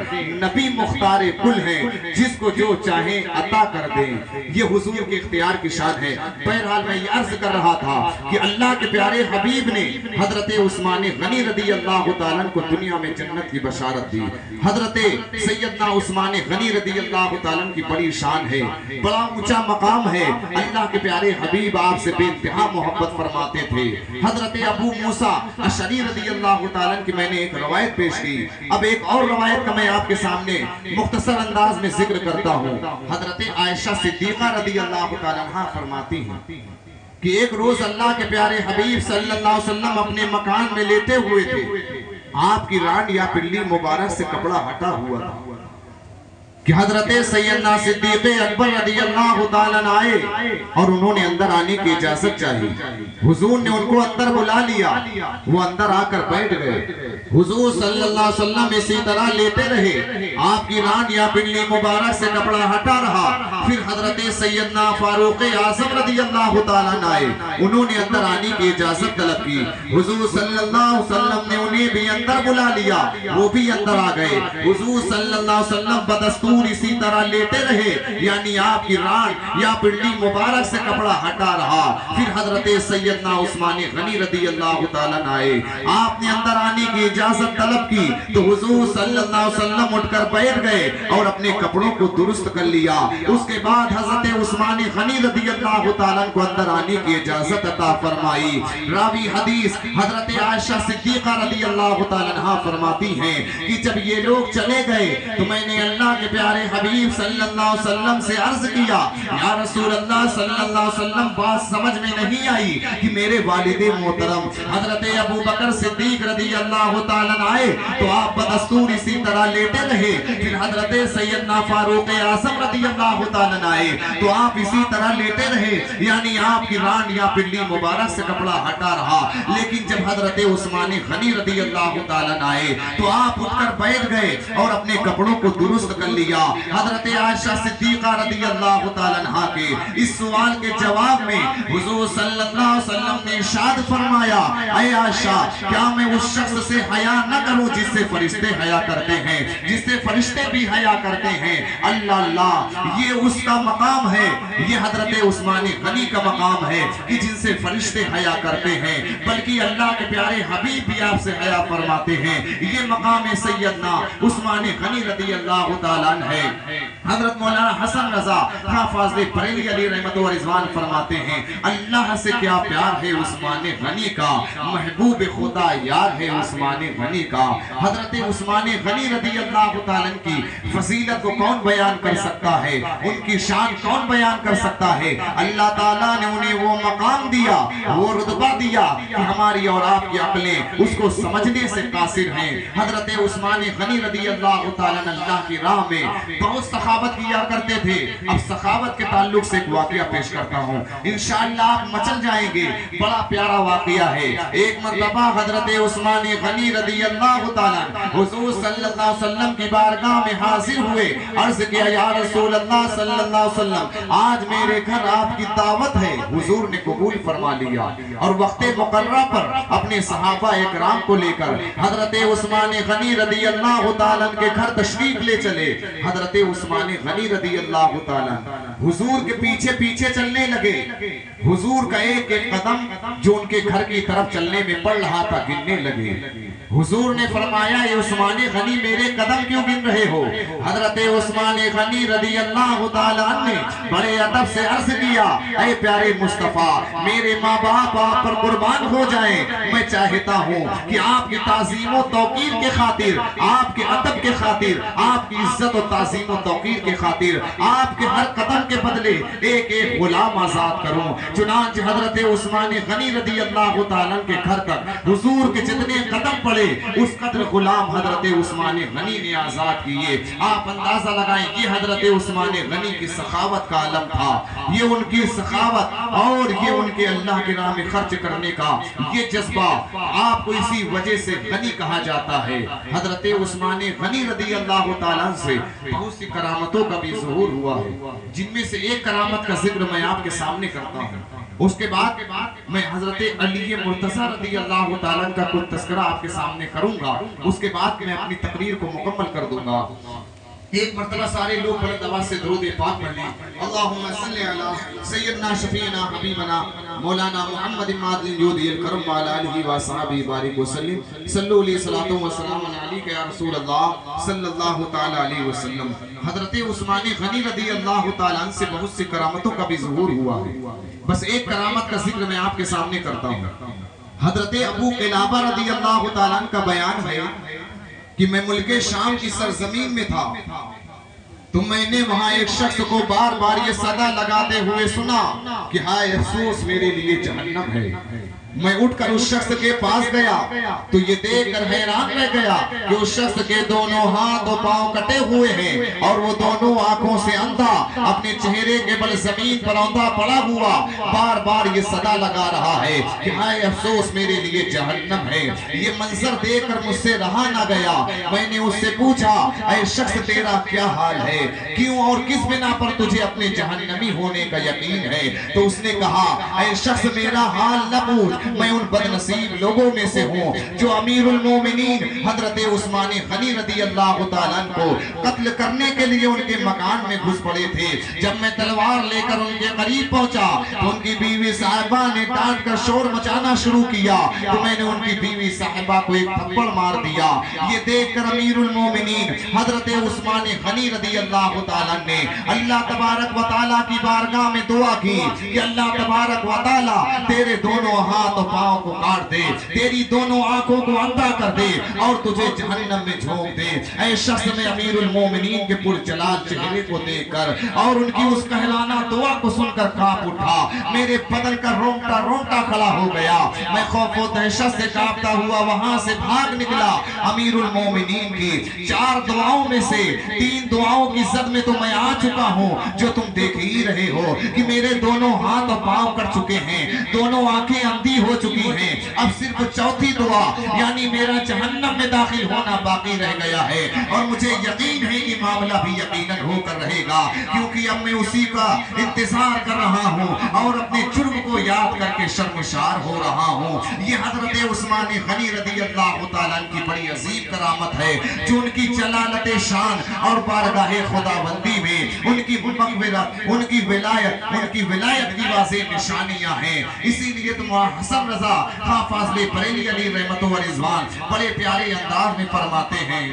نبی مختار کل ہیں, جس کو جو چاہے چاہیں عطا کر دیں، یہ حضور کے اختیار کی شان ہے۔ بہرحال میں یہ عرض کر رہا تھا کہ اللہ کے پیارے حبیب نے حضرت عثمان غنی رضی اللہ تعالیٰ کو دنیا میں جنت کی بشارت دی۔ حضرت سیدنا عثمان غنی رضی اللہ تعالیٰ کی بڑی شان ہے، بڑا اونچا مقام ہے۔ اللہ کے پیارے حبیب آپ سے بے انتہا محبت فرماتے تھے۔ حضرت ابو موسیٰ اشعری رضی اللہ تعالیٰ کی میں نے ایک روایت پیش کی، اب ایک اور روایت کا میں آپ کے سامنے مختصر انداز میں ذکر کرتا ہوں۔ حضرت عائشہ صدیقہ رضی اللہ تعالیٰ عنہ فرماتی ہیں کہ ایک روز اللہ کے پیارے حبیب صلی اللہ علیہ وسلم اپنے مکان میں لیتے ہوئے تھے، آپ کی ران یا پلی مبارک سے کپڑا ہٹا ہوا تھا کہ حضرت سیدنا صدیق اکبر رضی اللہ تعالیٰ آئے اور انہوں نے اندر آنے کی اجازت چاہی۔ حضور نے ان کو اندر بلا لیا، وہ اندر آ کر بیٹھ گئے۔ حضور صلی اللہ علیہ وسلم اسی طرح لیتے رہے، آپ کی ران یا پلی مبارک سے کپڑا ہٹا رہا۔ پھر حضرت سیدنا فاروق اعظم رضی اللہ تعالیٰ آئے، انہوں نے اندر آنے کی اجازت طلب کی۔ حضور صلی اللہ علیہ وسلم نے انہیں بھی اندر بلا لیا، وہ بھی اندر آ گئے۔ حضور صلی اللہ علیہ وسلم بدستور اسی طرح لیتے رہے، یعنی آپ کی ران یا پنڈلی مبارک سے کپڑا ہٹا رہا۔ پھر حضرت سیدنا عثمان غنی رضی اللہ تعالیٰ آئے، آپ نے اندر آنے کی اجازت طلب کی تو حضور صلی اللہ علیہ وسلم اٹھ کر بیٹھ گئے اور اپنے کپڑوں کو درست کر لیا۔ اس کے بعد حضرت عثمان غنی رضی اللہ تعالیٰ کو اندر آنے کی اجازت عطا فرمائی۔ راوی حدیث حضرت عائشہ صدیقہ رضی اللہ تعالیٰ فرماتی ہیں کہ جب یہ لوگ چلے گئے تو میں نے اللہ کے پیارے حبیب صلی اللہ علیہ وسلم سے عرض کیا، یا رسول اللہ صلی اللہ علیہ وسلم بات سمجھ میں نہیں آئی کہ میرے والد محترم حضرت ابو بکر صدیق رضی اللہ تعالیٰ آئے تو آپ بدستور اسی طرح لیتے رہے۔ پھر حضرت سیدنا فاروق اعظم رضی اللہ تعالیٰ آئے تو آپ اسی طرح لیتے رہے، یعنی آپ کی ران یا پنڈلی مبارک سے کپڑا ہٹا رہا۔ لیکن جب حضرت عثمان غنی رضی اللہ تعالیٰ آئے تو آپ اٹھ کر بیٹھ گئے اور اپنے کپڑوں کو درست کر لیا۔ حضرت عائشہ صدیقہ رضی اللہ تعالیٰ عنہ کے اس سوال کے جواب میں حضور صلی اللہ علیہ وسلم نے ارشاد فرمایا، اے عائشہ کیا میں اس شخص سے حیا نہ کروں جس سے فرشتے حیا کرتے ہیں، جس سے فرشتے بھی حیا کرتے ہیں؟ اللہ اللہ، یہ اس کا مقام ہے، یہ حضرت عثمان غنی کا مقام ہے کہ جن سے فرشتے حیا کرتے ہیں، بلکہ اللہ کے پیارے حبیب بھی آپ سے حیا فرماتے ہیں۔ یہ مقام سیدنا عثمان غنی رضی اللہ تعالیٰ عنہ ہے۔ حضرت مولانا حسن رضا خان فاضل بریلوی علیہ رحمت و رضوان فرماتے ہیں، اللہ سے کیا پیار ہے عثمان غنی کا، محبوب خدا یار ہے عثمان غنی کا۔ حضرت عثمان غنی رضی اللہ تعالیٰ کی فضیلت کو کون بیان کر سکتا ہے، ان کی شان کون بیان کر سکتا ہے؟ اللہ تعالیٰ نے انہیں وہ مقام دیا، وہ رتبہ دیا کہ ہماری اور آپ کی عقلیں اس کو سمجھنے سے قاصر ہیں۔ حضرت عثمان غنی رضی اللہ تعالیٰ اللہ کی راہ میں بہت سخاوت کیا کرتے تھے۔ اب سخاوت کے تعلق سے ایک واقعہ پیش کرتا ہوں، انشاءاللہ آپ مچل جائیں گے۔ بڑا پیارا واقعہ ہے۔ ایک مرتبہ حضرت عثمان غنی رضی اللہ تعالیٰ حضور صلی اللہ علیہ وسلم کی بارگاہ میں حاضر ہوئے، عرض کیا یا رسول اللہ صلی اللہ علیہ وسلم آج میرے گھر آپ کی دعوت ہے۔ حضور نے قبول فرما لیا اور وقت مقررہ پر اپنے صحابہ اکرام کو لے کر حضرت عثمان غنی رضی اللہ تعالیٰ کے گھر تشریف لے چلے۔ حضرت عثمان غنی رضی اللہ تعالیٰ حضور کے پیچھے پیچھے چلنے لگے۔ حضور کا ایک ایک قدم جو ان کے گھر کی طرف چلنے میں پڑ رہا تھا گننے لگے۔ حضور نے فرمایا اے عثمان غنی میرے قدم کیوں گن رہے ہو؟ حضرت عثمان غنی رضی اللہ تعالیٰ نے بڑے ادب سے عرض کیا، اے پیارے مصطفیٰ میرے ماں باپ آپ پر قربان ہو جائیں، میں چاہتا ہوں کہ آپ کی تعظیم و توقیر کے خاطر، آپ کے ادب کے خاطر، آپ کی عزت و تعظیم و توقیر کے خاطر آپ کے ہر قدم کے بدلے ایک ایک غلام آزاد کروں۔ چنانچہ حضرت عثمان غنی رضی اللہ تعالیٰ کے گھر تک حضور کے جتنے قدم پڑے اس قدر غلام حضرت عثمان غنی نے آزاد کیے۔ آپ اندازہ لگائیں یہ حضرت عثمان غنی کی سخاوت کا علم تھا، یہ ان کی سخاوت اور یہ ان کے اللہ کے راہ میں خرچ کرنے کا یہ جذبہ، آپ کو اسی وجہ سے غنی کہا جاتا ہے۔ حضرت عثمان غنی رضی اللہ تعالیٰ سے بہت سی کرامتوں کا بھی ظہور ہوا ہے، جن میں سے ایک کرامت کا ذکر میں آپ کے سامنے کرتا ہوں۔ اس کے بعد میں حضرت علی مرتضی رضی اللہ تعالیٰ کا کچھ تذکرہ آپ کے سامنے کروں گا، اس کے بعد میں اپنی تقریر کو مکمل کر دوں گا۔ ایک مرتبہ سارے لوگ بلند آواز سے درود پاک پڑھ لیں۔ اللہم صلی علی سیدنا شفیعنا حبیبنا مولانا محمد معدن جودی الکرم وعلی آلہ وصحبہ بارک وسلم صلو علیہ صلاۃ و سلام علیک یا رسول اللہ صلی اللہ تعالی علیہ وسلم۔ حضرت عثمان غنی رضی اللہ تعالیٰ عنہ سے بہت سی کرامتوں کا بھی ظہور ہوا ہے، بس ایک کرامت کا ذکر میں آپ کے سامنے کرتا ہوں۔ حضرت ابو قلابہ رضی اللہ تعالیٰ عنہ کا بیان ہے کہ میں ملک شام کی سرزمین میں تھا تو میں نے وہاں ایک شخص کو بار بار یہ صدا لگاتے ہوئے سنا کہ ہائے افسوس میرے لیے جہنم ہے۔ میں اٹھ کر اس شخص کے پاس گیا تو یہ دیکھ کر حیران رہ گیا کہ اس شخص کے دونوں ہاتھ و پاؤں کٹے ہوئے ہیں اور وہ دونوں آنکھوں سے اندھا اپنے چہرے کے بل زمین پر اندھا پڑا ہوا بار بار یہ صدا لگا رہا ہے کہ ہائے افسوس میرے لیے جہنم ہے۔ یہ منظر دیکھ کر مجھ سے رہا نہ گیا، میں نے اس سے پوچھا اے شخص تیرا کیا حال ہے، کیوں اور کس بنا پر تجھے اپنے جہنمی ہونے کا یقین ہے؟ تو اس نے کہا اے شخص میرا حال نہ پوچھ، میں ان بدنصیب لوگوں میں سے ہوں جو امیر المومنین حضرت عثمان غنی رضی اللہ تعالیٰ عنہ کو قتل کرنے کے لیے ان کے مکان میں گھس پڑے تھے۔ جب میں تلوار لے کر ان کے قریب پہنچا تو ان کی بیوی صاحبہ نے ڈانٹ کر شور مچانا شروع کیا تو میں نے ان کی بیوی صاحبہ کو ایک تھپڑ مار دیا۔ یہ دیکھ کر امیر المومنین حضرت عثمان غنی رضی اللہ تعالیٰ نے اللہ تبارک و تعالیٰ کی بارگاہ میں دعا کی کہ اللہ تبارک و تعالیٰ تیرے دونوں ہاتھ و پاؤں کو کاٹ دے، تیری دونوں آنکھوں کو اندھا کر دے اور تجھے جہنم میں جھونک دے۔ اے شخص میں امیر المومنین کے پرجلال چہرے کو دیکھ کر اور ان کی اس کہلانہ دعا کو سن کر کانپ اٹھا، میرے بدن کا رونگٹا رونگٹا کھڑا ہو گیا۔ میں خوف و دہشت سے کانپتا ہوا وہاں سے بھاگ نکلا۔ امیر المومنین کی 4 دعاؤں میں سے 3 دعاؤں کی زد میں تو میں آ چکا ہوں جو تم دیکھ ہی رہے ہو کہ میرے دونوں ہاتھ و پاؤں کٹ چکے ہیں، دونوں آنکھیں اندھی ہو چکی ہیں۔ اب صرف چوتھی دعا یعنی میرا جہنم میں داخل ہونا باقی رہ گیا ہے اور مجھے یقین ہے کہ معاملہ بھی یقیناً ہو کر رہے گا، کیونکہ اب میں اسی کا انتظار کر رہا ہوں اور اپنے جرم کو یاد کر کے شرمشار ہو رہا ہوں۔ یہ حضرت عثمان غنی رضی اللہ تعالیٰ عنہ کی بڑی عظیم کرامت ہے جو ان کی جلالت شان اور بارگاہ خداوندی میں ان کی مغفرت، ان کی ولایت کی واضح نشانیاں ہیں۔ اسی لیے تو حسن رضا خواہ فاضل بریلوی علی رحمت و رضوان بڑے پیارے انداز میں فرماتے ہیں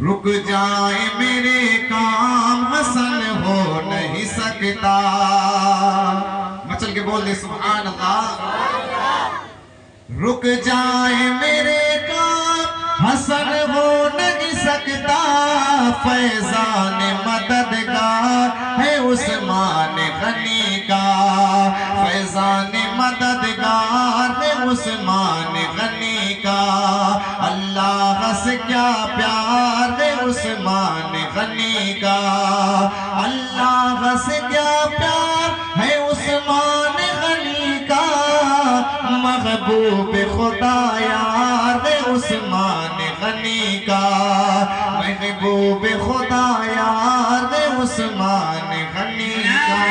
رک جائیں میرے کام حسن ہو نہیں سکتا، مچل کے بول دے سبحان اللہ۔ رک جائیں میرے کام حسن ہو نہیں سکتا، فیضان مددگار ہے عثمان غنی کا، فیضان مددگار ہے عثمان غنی کا، اللہ سے کیا پیار ہے عثمان غنی کا، اللہ سے کیا پیار ہے عثمان غنی کا، محبوب خدا یار ہے عثمان غنی کا، محبوب خدا یار ہے عثمان غنی کا۔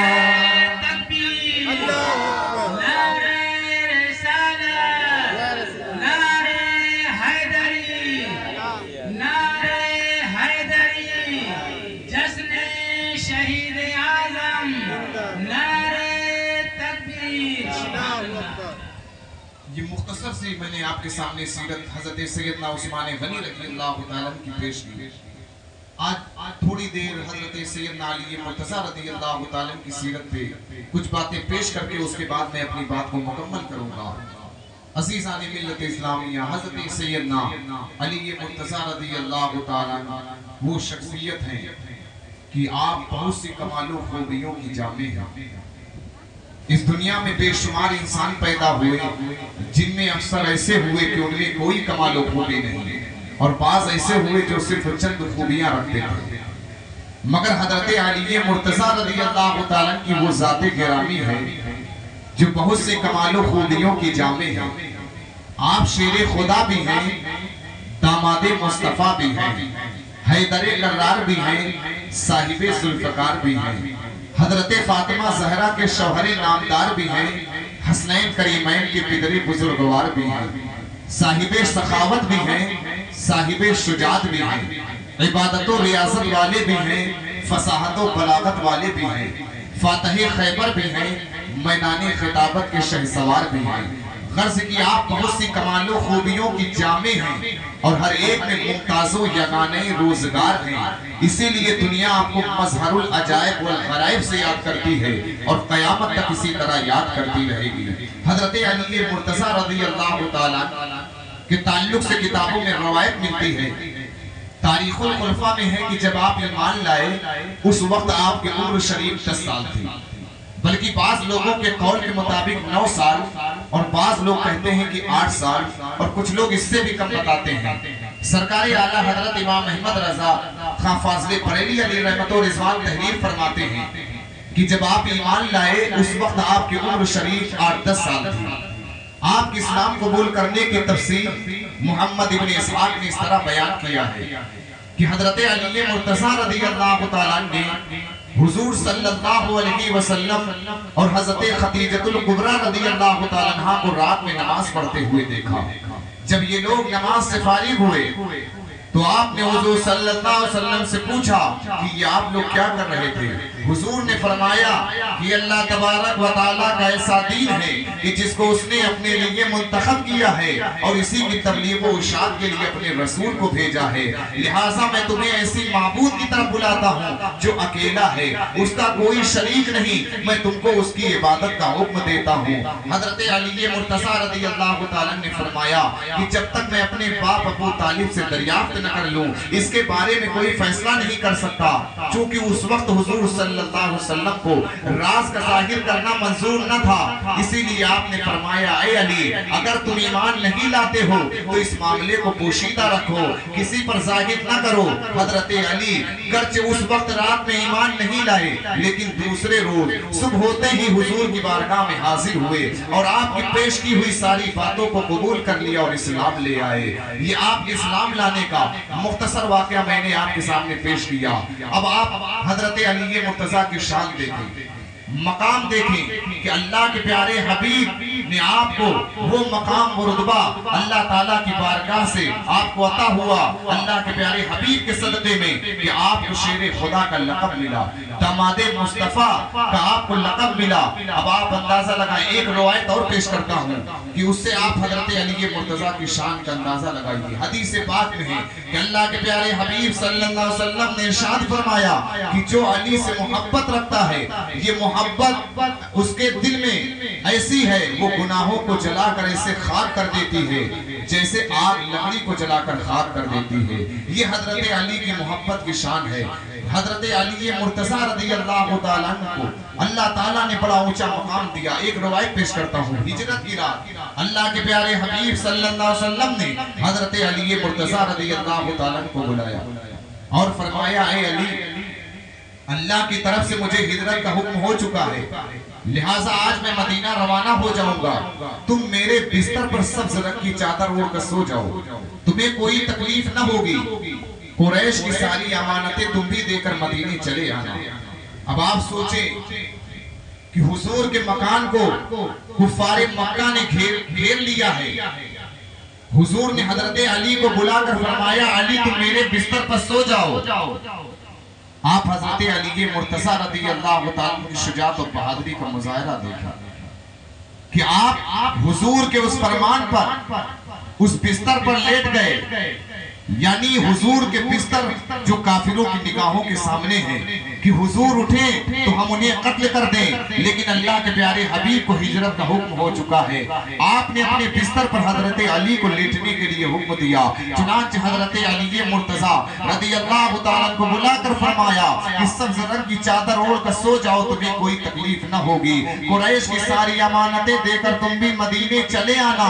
یہ مختصر سے میں نے آپ کے سامنے سیرت حضرت سیدنا عثمان غنی رضی اللہ تعالیٰ کی پیش کی۔ آج تھوڑی دیر حضرت سیدنا علی مرتضیٰ رضی اللہ تعالیٰ کی سیرت پہ کچھ باتیں پیش کر کے اس کے بعد میں اپنی بات کو مکمل کروں گا۔ عزیزان ملت اسلامیہ، حضرت سیدنا علی مرتضیٰ رضی اللہ تعالیٰ وہ شخصیت ہیں کہ آپ بہت سی کمال و خوبیوں کی جامع ہیں۔ اس دنیا میں بے شمار انسان پیدا ہوئے جن میں اکثر ایسے ہوئے کہ ان میں کوئی کمال و خوبی نہیں، اور بعض ایسے ہوئے جو صرف چند خوبیاں رکھتے تھے، مگر حضرت علی مرتضیٰ رضی اللہ تعالیٰ کی وہ ذات گرامی ہے جو بہت سے کمال و خوبیوں کی جامع ہے۔ آپ شیر خدا بھی ہیں، داماد مصطفیٰ بھی ہیں، حیدر کرار بھی ہیں، صاحب ذوالفقار بھی ہیں، حضرت فاطمہ زہرا کے شوہر نامدار بھی ہیں، حسنین کریمین کے پدر بزرگوار بھی ہیں، صاحب سخاوت بھی ہیں، صاحب شجاعت بھی ہیں، عبادت و ریاست والے بھی ہیں، فصاحت و بلاغت والے بھی ہیں، فاتح خیبر بھی ہیں، میدان خطابت کے شہسوار بھی ہیں۔ غرض کی آپ بہت سی کمال و خوبیوں کی جامع ہیں اور ہر ایک میں ممتاز و یگانے روزگار ہیں۔ اسی لیے دنیا آپ کو مظہر العجائب والغرائب سے یاد کرتی ہے اور قیامت تک اسی طرح یاد کرتی رہے گی۔ حضرت علی مرتضیٰ رضی اللہ تعالیٰ کے تعلق سے کتابوں میں روایت ملتی ہے، تاریخ الخلفاء میں ہے کہ جب آپ ایمان لائے اس وقت آپ کی عمر شریف 10 سال تھی، بلکہ بعض لوگوں کے قول کے مطابق 9 سال اور بعض لوگ کہتے ہیں کہ 8 سال اور کچھ لوگ اس سے بھی کم بتاتے ہیں۔ سرکار اعلیٰ حضرت امام احمد رضا خان فاضل بریلوی علیہ رحمت و رضوان تحریر فرماتے ہیں کہ جب آپ ایمان لائے اس وقت آپ کی عمر شریف 8-10 سال تھی۔ آپ کے اسلام قبول کرنے کی تفسیر محمد ابن اسحاق نے اس طرح بیان کیا ہے کہ حضرت علی مرتضیٰ رضی اللہ تعالیٰ نے حضور صلی اللہ علیہ وسلم اور حضرت خدیجۃ الکبریٰ رضی اللہ تعالیٰ عنہ کو رات میں نماز پڑھتے ہوئے دیکھا۔ جب یہ لوگ نماز سے فارغ ہوئے تو آپ نے حضور صلی اللہ علیہ وسلم سے پوچھا کہ یہ آپ لوگ کیا کر رہے تھے؟ حضور نے فرمایا کہ اللہ تبارک و تعالیٰ کا ایسا دین ہے کہ جس کو اس نے اپنے لیے منتخب کیا ہے اور اسی کی تبلیغ و ارشاد کے لیے اپنے رسول کو بھیجا ہے، لہٰذا میں تمہیں ایسی معبود کی طرف بلاتا ہوں جو اکیلا ہے، اس کا کوئی شریک نہیں، میں تم کو اس کی عبادت کا حکم دیتا ہوں۔ حضرت علی مرتضیٰ رضی اللہ تعالیٰ نے فرمایا کہ جب تک میں اپنے باپ ابو طالب سے دریافت نہ کر لوں اس کے بارے میں کوئی فیصلہ نہیں کر سکتا، چونکہ اس وقت حضور صلی اللہ علیہ وسلم کو راز کا ظاہر کرنا منظور نہ تھا۔ اسی لیے آپ نے فرمایا اے علی اگر تم ایمان نہیں لاتے ہو تو اس معاملے کو پوشیدہ رکھو، کسی پر ظاہر نہ کرو۔ حضرت علی گرچہ اس وقت رات میں ایمان نہیں لائے لیکن دوسرے روز صبح ہوتے ہی حضور کی بارگاہ میں حاضر ہوئے اور آپ کی پیش کی ہوئی ساری باتوں کو قبول کر لیا اور اسلام لے آئے۔ یہ آپ کے اسلام لانے کا مختصر واقعہ میں نے آپ کے سامنے پیش کیا۔ اب آپ حضرت علی مرتضیٰ کی شان دیکھیں، مقام دیکھیں کہ اللہ کے پیارے حبیب نے آپ کو وہ مقام و رتبہ اللہ تعالیٰ کی بارگاہ سے آپ کو عطا ہوا، اللہ کے پیارے حبیب کے صدقے میں کہ آپ کو شیر خدا کا لقب ملا، داماد مصطفیٰ کا آپ کو لقب ملا۔ اب آپ اندازہ لگائیں، ایک روایت اور پیش کرتا ہوں کہ اس سے آپ حضرت علی مرتضیٰ کی شان کا اندازہ لگائیے۔ حدیث پاک میں ہے کہ اللہ کے پیارے حبیب صلی اللہ علیہ وسلم نے ارشاد فرمایا کہ جو علی سے محبت رکھتا ہے یہ محبت اس کے دل میں ایسی ہے وہ گناہوں کو جلا کر ایسے خاک کر دیتی ہے جیسے آگ لکڑی کو جلا کر خاک کر دیتی ہے۔ یہ حضرت علی کی محبت کی شان ہے۔ حضرت علی مرتضیٰ رضی اللہ تعالیٰ عنہ کو اللہ تعالیٰ نے بڑا اونچا مقام دیا۔ ایک روایت پیش کرتا ہوں، ہجرت کی رات اللہ کے پیارے حبیب صلی اللہ علیہ وسلم نے حضرت علی مرتضیٰ رضی اللہ تعالیٰ عنہ کو بلایا اور فرمایا اے علی اللہ کی طرف سے مجھے ہجرت کا حکم ہو چکا ہے، لہٰذا آج میں مدینہ روانہ ہو جاؤں گا، تم میرے بستر پر سبز رنگ کی چادر اوڑھ کر سو جاؤ، تمہیں کوئی تکلیف نہ ہوگی، قریش کی ساری امانتیں تم بھی دے کر مدینے چلے آنا۔ اب آپ سوچیں کہ حضور کے مکان کو کفار مکہ نے گھیر لیا ہے، حضور نے حضرت علی کو بلا کر فرمایا علی تم میرے بستر پر سو جاؤ۔ آپ حضرت علی مرتضیٰ رضی اللہ تعالیٰ کی شجاعت و بہادری کا مظاہرہ دیکھا کہ آپ حضور کے اس فرمان پر اس بستر پر لیٹ گئے، یعنی حضور کے بستر جو کافروں کی نگاہوں کے سامنے ہے کہ حضور اٹھیں تو ہم انہیں قتل کر دیں، لیکن اللہ کے پیارے حبیب کو ہجرت کا حکم ہو چکا ہے۔ آپ نے اپنے بستر پر حضرت علی کو لیٹنے کے لیے حکم دیا، چنانچہ حضرت علی مرتضیٰ رضی اللہ تعالیٰ کو بلا کر فرمایا کہ سبز رنگ کی چادر اوڑھ کر سو جاؤ، تمہیں کوئی تکلیف نہ ہوگی، قریش کی ساری امانتیں دے کر تم بھی مدینے چلے آنا۔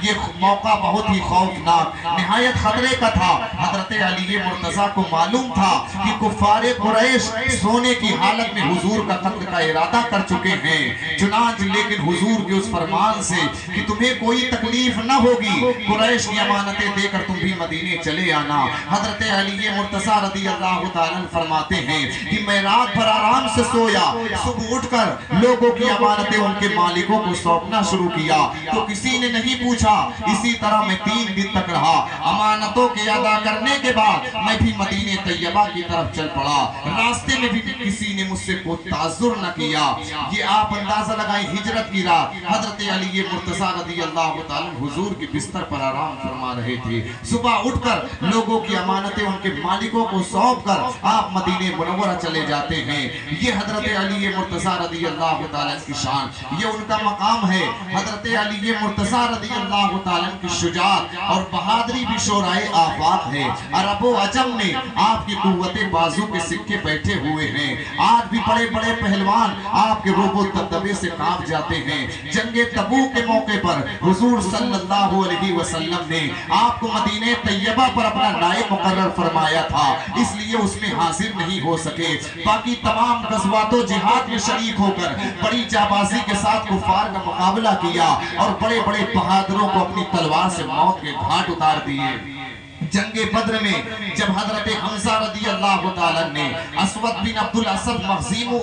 یہ موقع بہت ہی خوفناک نہایت خطرے کا تھا۔ حضرت علی مرتضیٰ کو معلوم تھا کہ کفار قریش سونے کی حالت میں حضور کا قتل کا ارادہ کر چکے ہیں، چنانچہ لیکن حضور کے اس فرمان سے کہ تمہیں کوئی تکلیف نہ ہوگی، قریش کی امانتیں دے کر تم بھی مدینے چلے آنا۔ حضرت علی مرتضیٰ رضی اللہ تعالیٰ فرماتے ہیں کہ میں رات بھر آرام سے سویا، صبح اٹھ کر لوگوں کی امانتیں ان کے مالکوں کو سونپنا شروع کیا تو کسی نے نہیں پوچھا، اسی طرح میں 3 دن تک رہا، امانتوں کے ادا کرنے کے بعد میں بھی مدینہ طیبہ کی طرف چل پڑا. راستے میں بھی کسی نے مجھ سے کوئی تعذر نہ کیا. یہ آپ اندازہ لگائیں ہجرت کی رات حضرت علی مرتضیٰ رضی اللہ تعالیٰ حضور کے بستر پر آرام فرما رہے تھے. صبح اٹھ کر لوگوں کی امانتیں ان کے مالکوں کو سونپ کر آپ مدینہ منورہ چلے جاتے ہیں. یہ حضرت علی مرتضیٰ رضی اللہ تعالیٰ کی شان, یہ ان کا مقام ہے. حضرت علی مرتضیٰ رضی اللہ تعالیٰ کی شجاعت اور بہادری بھی شورائے آفاق ہے. عرب و عجم میں آپ کی قوت بازو کے سکے بیٹھے ہوئے ہیں. آج بھی بڑے بڑے پہلوان آپ کے روب و دبدبے سے کانپ جاتے ہیں. جنگ تبوک کے موقع پر حضور صلی اللہ علیہ وسلم نے آپ کو مدینہ طیبہ پر اپنا نائب مقرر فرمایا تھا, اس لیے اس میں حاضر نہیں ہو سکے. باقی تمام غزوات و جہاد میں شریک ہو کر بڑی جانبازی کے ساتھ کفار کا مقابلہ کیا اور بڑے بڑے بہادروں کو اپنی تلوار سے موت کے گھاٹ اتار دیے. جنگ بدر میں جب حضرت حمزہ رضی اللہ تعالیٰ نے اسود بن عبد الاسد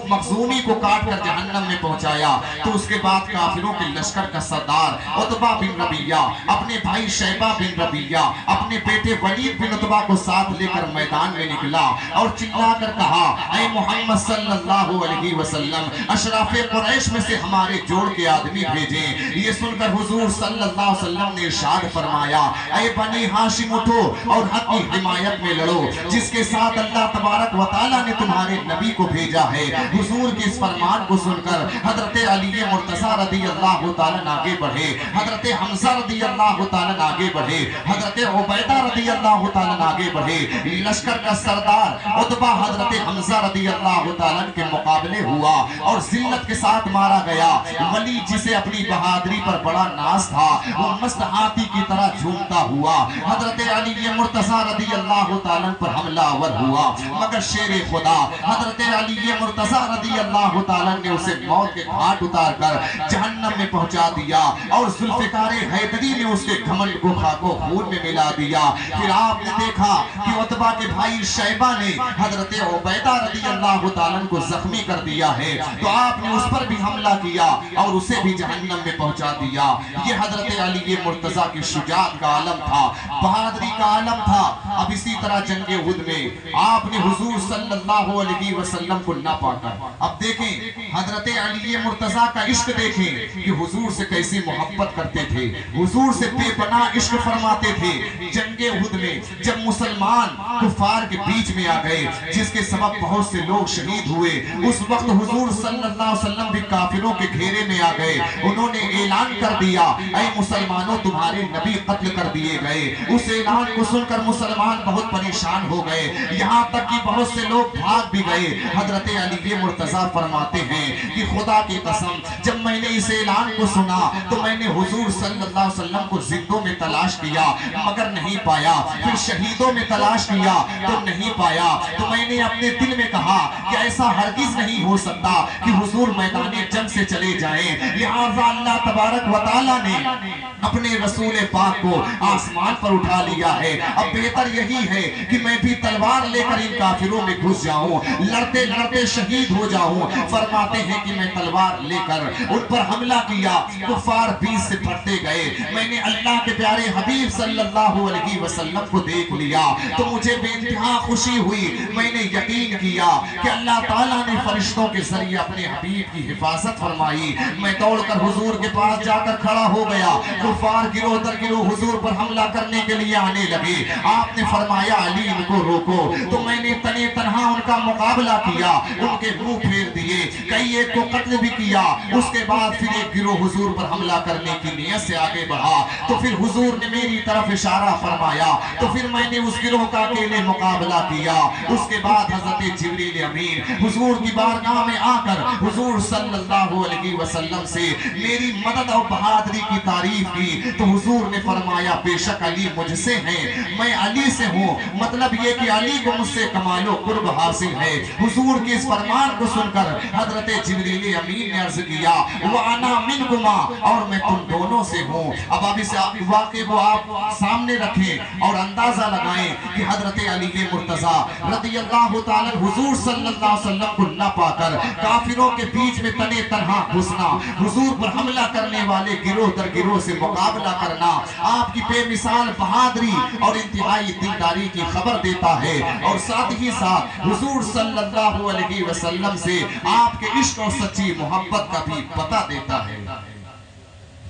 مخزومی کو کاٹ کر جہنم میں پہنچایا, تو اس کے بعد کافروں کے لشکر کا سردار عتبہ بن ربیعہ اپنے بھائی شیبہ بن ربیعہ اپنے بیٹے ولید بن عتبہ کو ساتھ لے کر میدان میں نکلا اور چلا کر کہا, اے محمد صلی اللہ علیہ وسلم, اشراف قریش میں سے ہمارے جوڑ کے آدمی بھیجیں. یہ سن کر حضور صلی اللہ علیہ وسلم نے ارشاد فرمایا, اے بنی ہاشم اٹھو اور حق کی حمایت میں لڑو جس کے ساتھ اللہ تبارک و تعالیٰ نے تمہارے نبی کو بھیجا ہے. حضور کی اس فرمان کو سن کر حضرت علی مرتضیٰ رضی اللہ تعالیٰ آگے بڑھے, حضرت حمزہ رضی اللہ تعالیٰ آگے بڑھے, حضرت عبیدہ رضی اللہ تعالیٰ آگے بڑھے. لشکر کا سردار عتبہ حضرت حمزہ رضی اللہ تعالیٰ کے مقابلے ہوا اور ذلت کے ساتھ مارا گیا. ولید جسے اپنی بہادری پر بڑا ناز تھا وہ مست ہاتھی کی طرح جھومتا ہوا حضرت علی مرتضیٰ رضی اللہ تعالیٰ پر حملہ آور ہوا, مگر شیر خدا حضرت علی مرتضیٰ رضی اللہ تعالیٰ نے اسے موت کے گھاٹ اتار کر جہنم میں پہنچا دیا اور ذوالفقار حیدری نے اس کے گھمنڈ کو خاک و خون میں ملا دیا. پھر آپ نے دیکھا کہ عتبہ کے بھائی شیبہ نے حضرت عبیدہ رضی اللہ تعالیٰ کو زخمی کر دیا ہے, تو آپ نے اس پر بھی حملہ کیا اور اسے بھی جہنم میں پہنچا دیا. یہ حضرت علی مرتضیٰ کی شجاعت کا عالم تھا, بہادری کا عالم تھا. اب اسی طرح جنگ احد میں آپ نے حضور صلی اللہ علیہ وسلم کو نہ پا کر, اب دیکھیں حضرت علی مرتضیٰ کا عشق دیکھیں کہ حضور سے کیسی محبت کرتے تھے, حضور سے بے پناہ عشق فرماتے تھے. جنگ احد میں جب مسلمان کفار کے بیچ میں آ گئے جس کے سبب بہت سے لوگ شہید ہوئے, اس وقت حضور صلی اللہ علیہ وسلم بھی کافروں کے گھیرے میں آ گئے. انہوں نے اعلان کر دیا, اے مسلمانوں تمہارے نبی قتل کر دیے گئے. اس اعلان کو سن کر مسلمان بہت پریشان ہو گئے, یہاں تک کہ بہت سے لوگ بھاگ بھی گئے. حضرت علی مرتضیٰ فرماتے ہیں کہ خدا کی قسم جب میں نے اس اعلان کو سنا تو میں نے حضور صلی اللہ علیہ وسلم کو زندوں میں تلاش کیا مگر نہیں پایا, پھر شہیدوں میں تلاش کیا تو نہیں پایا. تو میں نے اپنے دل میں کہا کہ ایسا ہرگز نہیں ہو سکتا کہ حضور میدان جنگ سے چلے جائیں. لہٰذا اللہ تبارک و تعالیٰ نے اپنے رسول پاک کو آسمان پر اٹھا لیا ہے. اب بہتر یہی ہے کہ میں بھی تلوار لے کر ان کافروں میں گھس جاؤں, لڑتے لڑتے شہید ہو جاؤں. فرماتے ہیں کہ میں تلوار لے کر ان پر حملہ کیا, کفار بیچ سے پھٹتے گئے. میں نے اللہ کے پیارے حبیب صلی اللہ علیہ وسلم کو دیکھ لیا تو مجھے بے انتہا خوشی ہوئی. میں نے یقین کیا کہ اللہ تعالیٰ نے فرشتوں کے ذریعے اپنے حبیب کی حفاظت فرمائی. میں دوڑ کر حضور کے پاس جا کر کھڑا ہو گیا. کفار گروہ در گروہ حضور پر حملہ کرنے کے لیے آنے لگے. آپ نے فرمایا علی ان کو روکو, تو میں نے تنے تنہا ان کا مقابلہ کیا, ان کے منہ پھیر دیے, کئی ایک کو قتل بھی کیا. اس کے بعد پھر ایک گروہ حضور پر حملہ کرنے کی نیت سے آگے بڑھا, تو پھر حضور نے میری طرف اشارہ فرمایا, تو پھر میں نے اس گروہ کا اکیلے مقابلہ کیا. اس کے بعد حضرت جبریل امین حضور کی بارگاہ میں آ کر حضور صلی اللہ علیہ وسلم سے میری مدد اور بہادری کی تعریف کی, تو حضور نے فرمایا بے شک علی مجھ سے ہیں, میں علی سے ہوں. مطلب یہ کہ علی کو مجھ سے کمال و قرب حاصل ہے. حضور کی اس فرمان کو سن کر حضرت جبریل امین نے عرض کیا وَأَنَا مِنْكُمَا, اور میں تم دونوں سے ہوں. اب آپ اس واقعے کو آپ سامنے رکھیں اور اندازہ لگائیں کہ حضرت علی مرتضیٰ رضی اللہ تعالیٰ حضور صلی اللہ علیہ وسلم کو نہ پا کر کافروں کے بیچ میں تنے تنہا گھسنا, حضور پر حملہ کرنے والے گروہ در گروہ سے مقابلہ کرنا, آپ کی بے مثال بہادری اور انتہائی دلداری کی خبر دیتا ہے اور ساتھ ہی ساتھ حضور صلی اللہ علیہ وسلم سے آپ کے عشق اور سچی محبت کا بھی پتہ دیتا ہے۔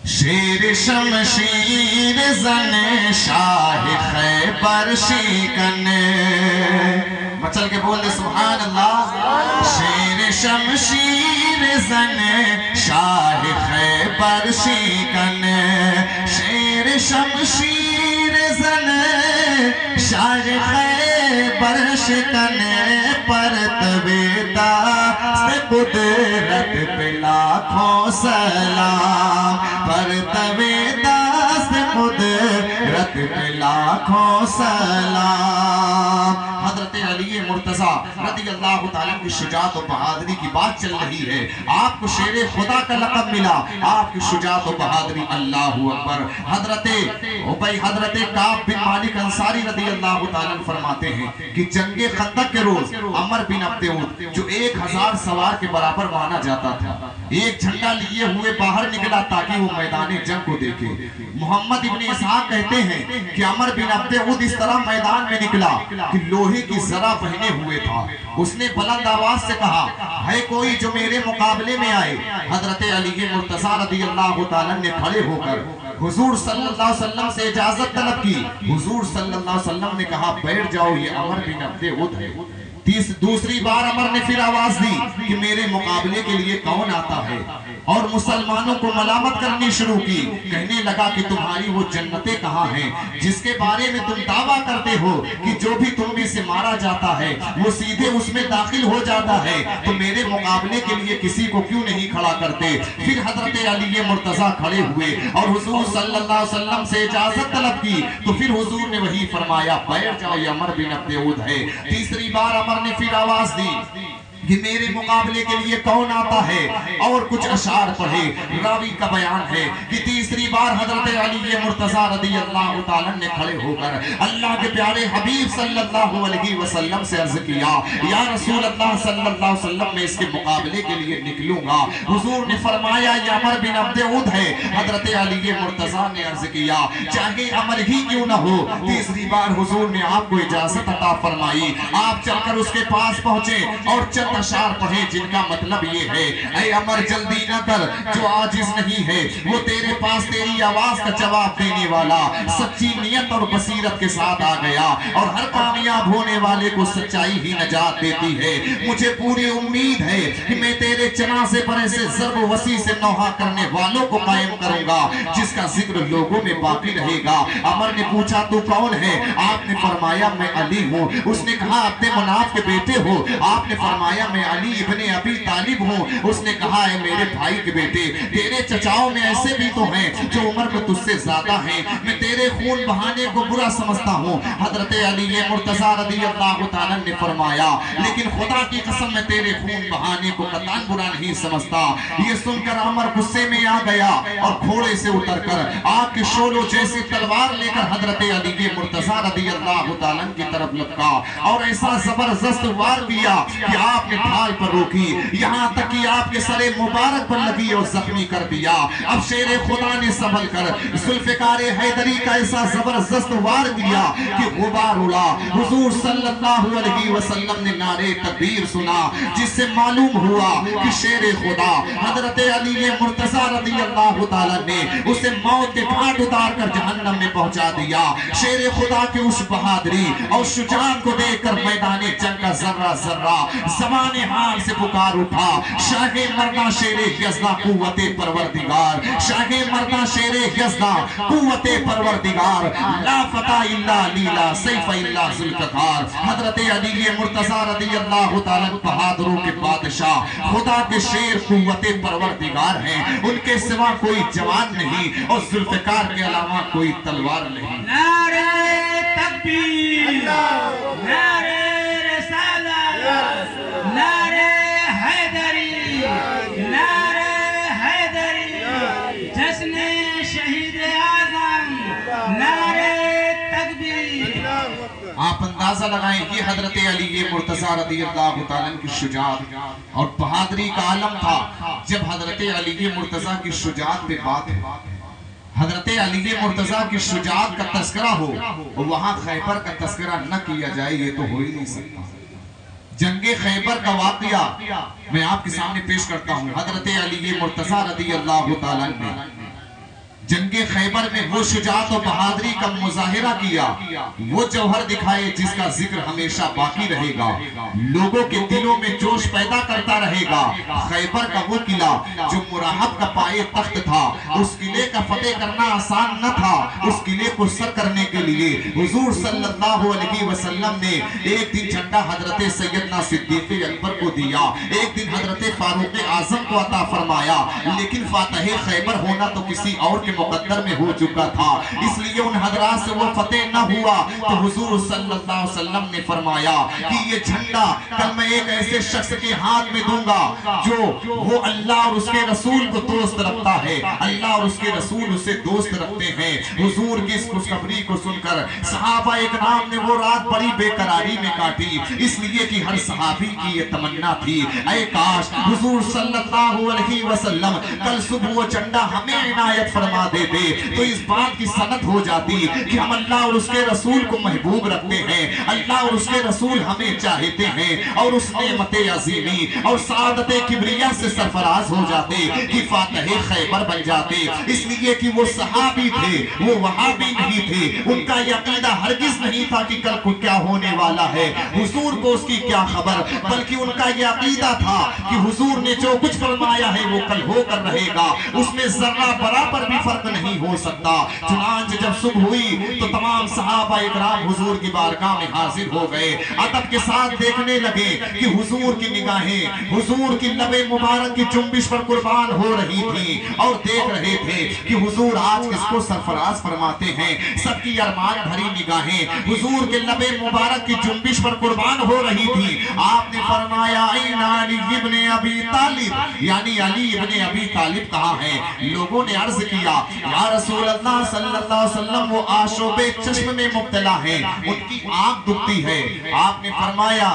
شیر شمشیر زن شاہ خیبر شکن، مچل کے بول دے سبحان اللہ۔ شیر شمشیر زن شاہ خیبر شکن، شیر شمشیر زن شاہ خیبر شکن، پرتویدہ سے قدرت پہ لاکھوں سلام، پرتویدہ سے قدرت پہ لاکھوں سلام۔ حضرت علی مرتضیٰ رضی اللہ تعالیٰ کی شجاعت و بہادری کی بات چل رہی ہے۔ آپ کو شیر خدا کا لقب ملا، آپ کی شجاعت و بہادری، اللہ اکبر۔ حضرت کعب بن مالک انصاری رضی اللہ تعالیٰ فرماتے ہیں کہ جنگ خندق کے روز عمر بن عبد عود جو 1000 سوار کے برابر مانا جاتا تھا، ایک جھنڈا لیے ہوئے باہر نکلا تاکہ وہ میدان جنگ کو دیکھے۔ محمد ابن اسحاق کہتے ہیں کہ عمر بن عبد عود اس طرح میدان میں نکلا کہ لوہے کی ذرہ پہنے ہوئے تھا۔ اس نے بلند آواز سے کہا، ہے کوئی جو میرے مقابلے میں آئے؟ حضرت علی مرتضیٰ رضی اللہ تعالیٰ نے کھڑے ہو کر حضور صلی اللہ علیہ وسلم سے اجازت طلب کی۔ حضور صلی اللہ علیہ وسلم نے کہا، بیٹھ جاؤ، یہ عمر بن عبد عود ہے۔ دوسری بار عمر نے پھر آواز دی کہ میرے مقابلے کے لیے کون آتا ہے، اور مسلمانوں کو ملامت کرنی شروع کی۔ کہنے لگا کہ تمہاری وہ جنتیں کہاں ہیں جس کے بارے میں تم دعویٰ کرتے ہو کہ جو بھی تم میں سے مارا جاتا ہے وہ سیدھے اس میں داخل ہو جاتا ہے، تو میرے مقابلے کے لیے کسی کو کیوں نہیں کھڑا کرتے؟ پھر حضرت علی مرتضیٰ کھڑے ہوئے اور حضور صلی اللہ علیہ وسلم سے اجازت طلب کی، تو پھر حضور نے وہی فرمایا، بیٹھ جاؤ، یہ عمر بن عبد عود ہے۔ تیسری بار عمر نے پھر آواز دی کہ میرے مقابلے کے لیے کون آتا ہے، اور کچھ اشعار پڑھے۔ راوی کا بیان ہے کہ تیسری بار حضرت علی مرتضیٰ رضی اللہ تعالیٰ نے کھڑے ہو کر اللہ کے پیارے حبیب صلی اللہ علیہ وسلم سے عرض کیا، یا رسول اللہ صلی اللہ علیہ وسلم، میں اس کے مقابلے کے لیے نکلوں گا۔ حضور نے فرمایا، یہ عمر بن عبد عود ہے۔ حضرت علی مرتضیٰ نے عرض کیا، چاہے عمر ہی کیوں نہ ہو۔ تیسری بار حضور نے آپ کو اجازت عطا فرمائی، آپ چل کر اس کے پاس پہنچے اور چند اشعار پڑھے جن کا مطلب یہ ہے، اے عمر جلدی نہ کر، جو عاجز نہیں ہے وہ تیرے پاس تیری آواز کا جواب دینے والا سچی نیت اور بصیرت کے ساتھ آ گیا، اور ہر کامیاب ہونے والے کو سچائی ہی نجات دیتی ہے۔ مجھے پوری امید ہے کہ میں تیرے جنازے پر ایسے ضرب و وسیع سے نوحہ کرنے والوں کو قائم کروں گا جس کا ذکر لوگوں میں باقی رہے گا۔ عمر نے پوچھا، تو کون ہے؟ آپ نے فرمایا، میں علی ہوں۔ اس نے کہا، عبد مناف کے بیٹے ہو؟ آپ نے فرمایا، میں علی ابن ابی طالب ہوں۔ اس نے کہا، اے میرے بھائی کے بیٹے، تیرے چچاؤں میں ایسے بھی تو ہیں جو عمر میں تجھ سے زیادہ ہیں، میں تیرے خون بہانے کو برا سمجھتا ہوں۔ حضرت علی مرتضیٰ رضی اللہ تعالیٰ نے فرمایا، لیکن خدا کی قسم میں تیرے خون بہانے کو قطعاً برا نہیں سمجھتا۔ یہ سن کر عمر غصے میں آ گیا اور گھوڑے سے اتر کر آگ کے شعلوں جیسی تلوار لے کر حضرت علی مرتضیٰ رضی اللہ تعالیٰ کی طرف لپکا اور ایسا زبردست وار کیا کہ آپ نے ڈھال پر روکی، یہاں تک کہ آپ کے سر مبارک پر لگی اور زخمی کر دیا۔ اب شیر خدا نے سنبھل کر ذوالفقار حیدری کا ایسا زبردست وار کیا کہ غبار اڑا۔ حضور صلی اللہ علیہ وسلم نے نعرے تکبیر سنا، جس سے معلوم ہوا کہ شیر خدا حضرت علی مرتضیٰ رضی اللہ تعالیٰ نے اسے موت کے گھاٹ اتار کر جہنم میں پہنچا دیا۔ شیر خدا کے اس بہادری اور شجاعت کو دیکھ کر میدان جنگ کا ذرہ ذرہ زمان حال سے پکار اٹھا، شاہ مردہ شیر یزدہ قوت پروردگار، شاہ مردہ شیر یزدہ قوت پروردگار، لا فتح الا لیلا سیف الا ذوالفقار۔ حضرت علی مرتضیٰ رضی اللہ تعالیٰ بہادروں کے بادشاہ، خدا کے شیر قوت پروردگار ہیں، ان کے سوا کوئی جوان نہیں اور ذوالفقار کے علاوہ کوئی تلوار نہیں۔ نعرہ تکبیر، نعرہ رسالت، نعرہ حیدری، نعرہ حیدری، جشن شہید اعظم، نعرہ تکبیر۔ آپ اندازہ لگائیں، یہ حضرت علی مرتضیٰ رضی اللہ تعالیٰ کی شجاعت اور بہادری کا عالم تھا۔ جب حضرت علی مرتضیٰ کی شجاعت پہ بات ہے، حضرت علی مرتضیٰ کی شجاعت کا تذکرہ ہو اور وہاں خیبر کا تذکرہ نہ کیا جائے، یہ تو ہو ہی نہیں سکتا۔ جنگ خیبر کا واقعہ میں آپ کے سامنے پیش کرتا ہوں۔ حضرت علی مرتضیٰ رضی اللہ تعالیٰ نے جنگ خیبر میں وہ شجاعت و بہادری کا مظاہرہ کیا، وہ جوہر دکھائے جس کا ذکر ہمیشہ باقی رہے گا، لوگوں کے دلوں میں جوش پیدا کرتا رہے گا۔ خیبر کا وہ قلعہ جو مراحب کا پائے تخت تھا، اس قلعے کا فتح کرنا آسان نہ تھا۔ اس قلعے کو سر کرنے کے لیے حضور صلی اللہ علیہ وسلم نے ایک دن جھنڈا حضرت سیدنا صدیق اکبر کو دیا، ایک دن حضرت فاروق اعظم کو عطا فرمایا، لیکن فاتح خیبر ہونا تو کسی اور کے مقدر میں ہو چکا تھا، اس لیے ان حضرات سے وہ فتح نہ ہوا۔ تو حضور صلی اللہ علیہ وسلم نے فرمایا کہ یہ جھنڈا کل میں ایک ایسے شخص کے ہاتھ میں دوں گا جو وہ اللہ اور اس کے رسول کو دوست رکھتا ہے، اللہ اور اس کے رسول اسے دوست رکھتے ہیں۔ حضور کی اس خوشخبری کو سن کر صحابہ اکرام نے وہ رات بڑی بے قراری میں کاٹی، اس لیے کہ ہر صحابی کی یہ تمنا تھی، اے کاش حضور صلی اللہ علیہ وسلم کل صبح وہ جھنڈا ہمیں عنایت فرما دیتے، تو اس بات کی سند ہو جاتی کہ ہم اللہ اور اس کے رسول کو محبوب رکھتے ہیں، اللہ اور اس کے رسول ہمیں چاہتے ہیں، اور اس نعمت عظیمی اور سعادت کبریا سے سرفراز ہو جاتے کہ فاتح خیبر بن جاتے۔ اس لیے کہ وہ صحابی تھے، وہ وہابی نہیں تھے، ان کا یہ عقیدہ ہرگز نہیں تھا کہ کل کو کیا ہونے والا ہے، حضور کو اس کی کیا خبر، بلکہ ان کا یہ عقیدہ تھا کہ حضور نے جو کچھ فرمایا ہے وہ کل ہو کر رہے گا، اس میں ذرہ برابر بھی فرق نہیں ہو سکتا۔ چنانچہ جب صبح ہوئی تو تمام صحابہ اکرام حضور کی بارگاہ میں حاضر ہو گئے، ادب کے ساتھ دیکھنے لگے کہ حضور کی نگاہیں حضور کی لب مبارک کی جنبش پر قربان ہو رہی تھی، اور دیکھ رہے تھے کہ حضور آج کس کو سرفراز فرماتے ہیں۔ سب کی ارمان بھری نگاہیں حضور کے لب مبارک کی جنبش پر قربان ہو رہی تھی۔ آپ نے فرمایا این علی ابن ابی طالب، یعنی علی ابن ابی طالب کہاں ہے؟ لوگوں نے عرض کیا یا رسول اللہ صلی اللہ علیہ وسلم وہ آشوب چشم میں مبتلا ہیں، ان کی آنکھ دکھتی ہے۔ آپ نے فرمایا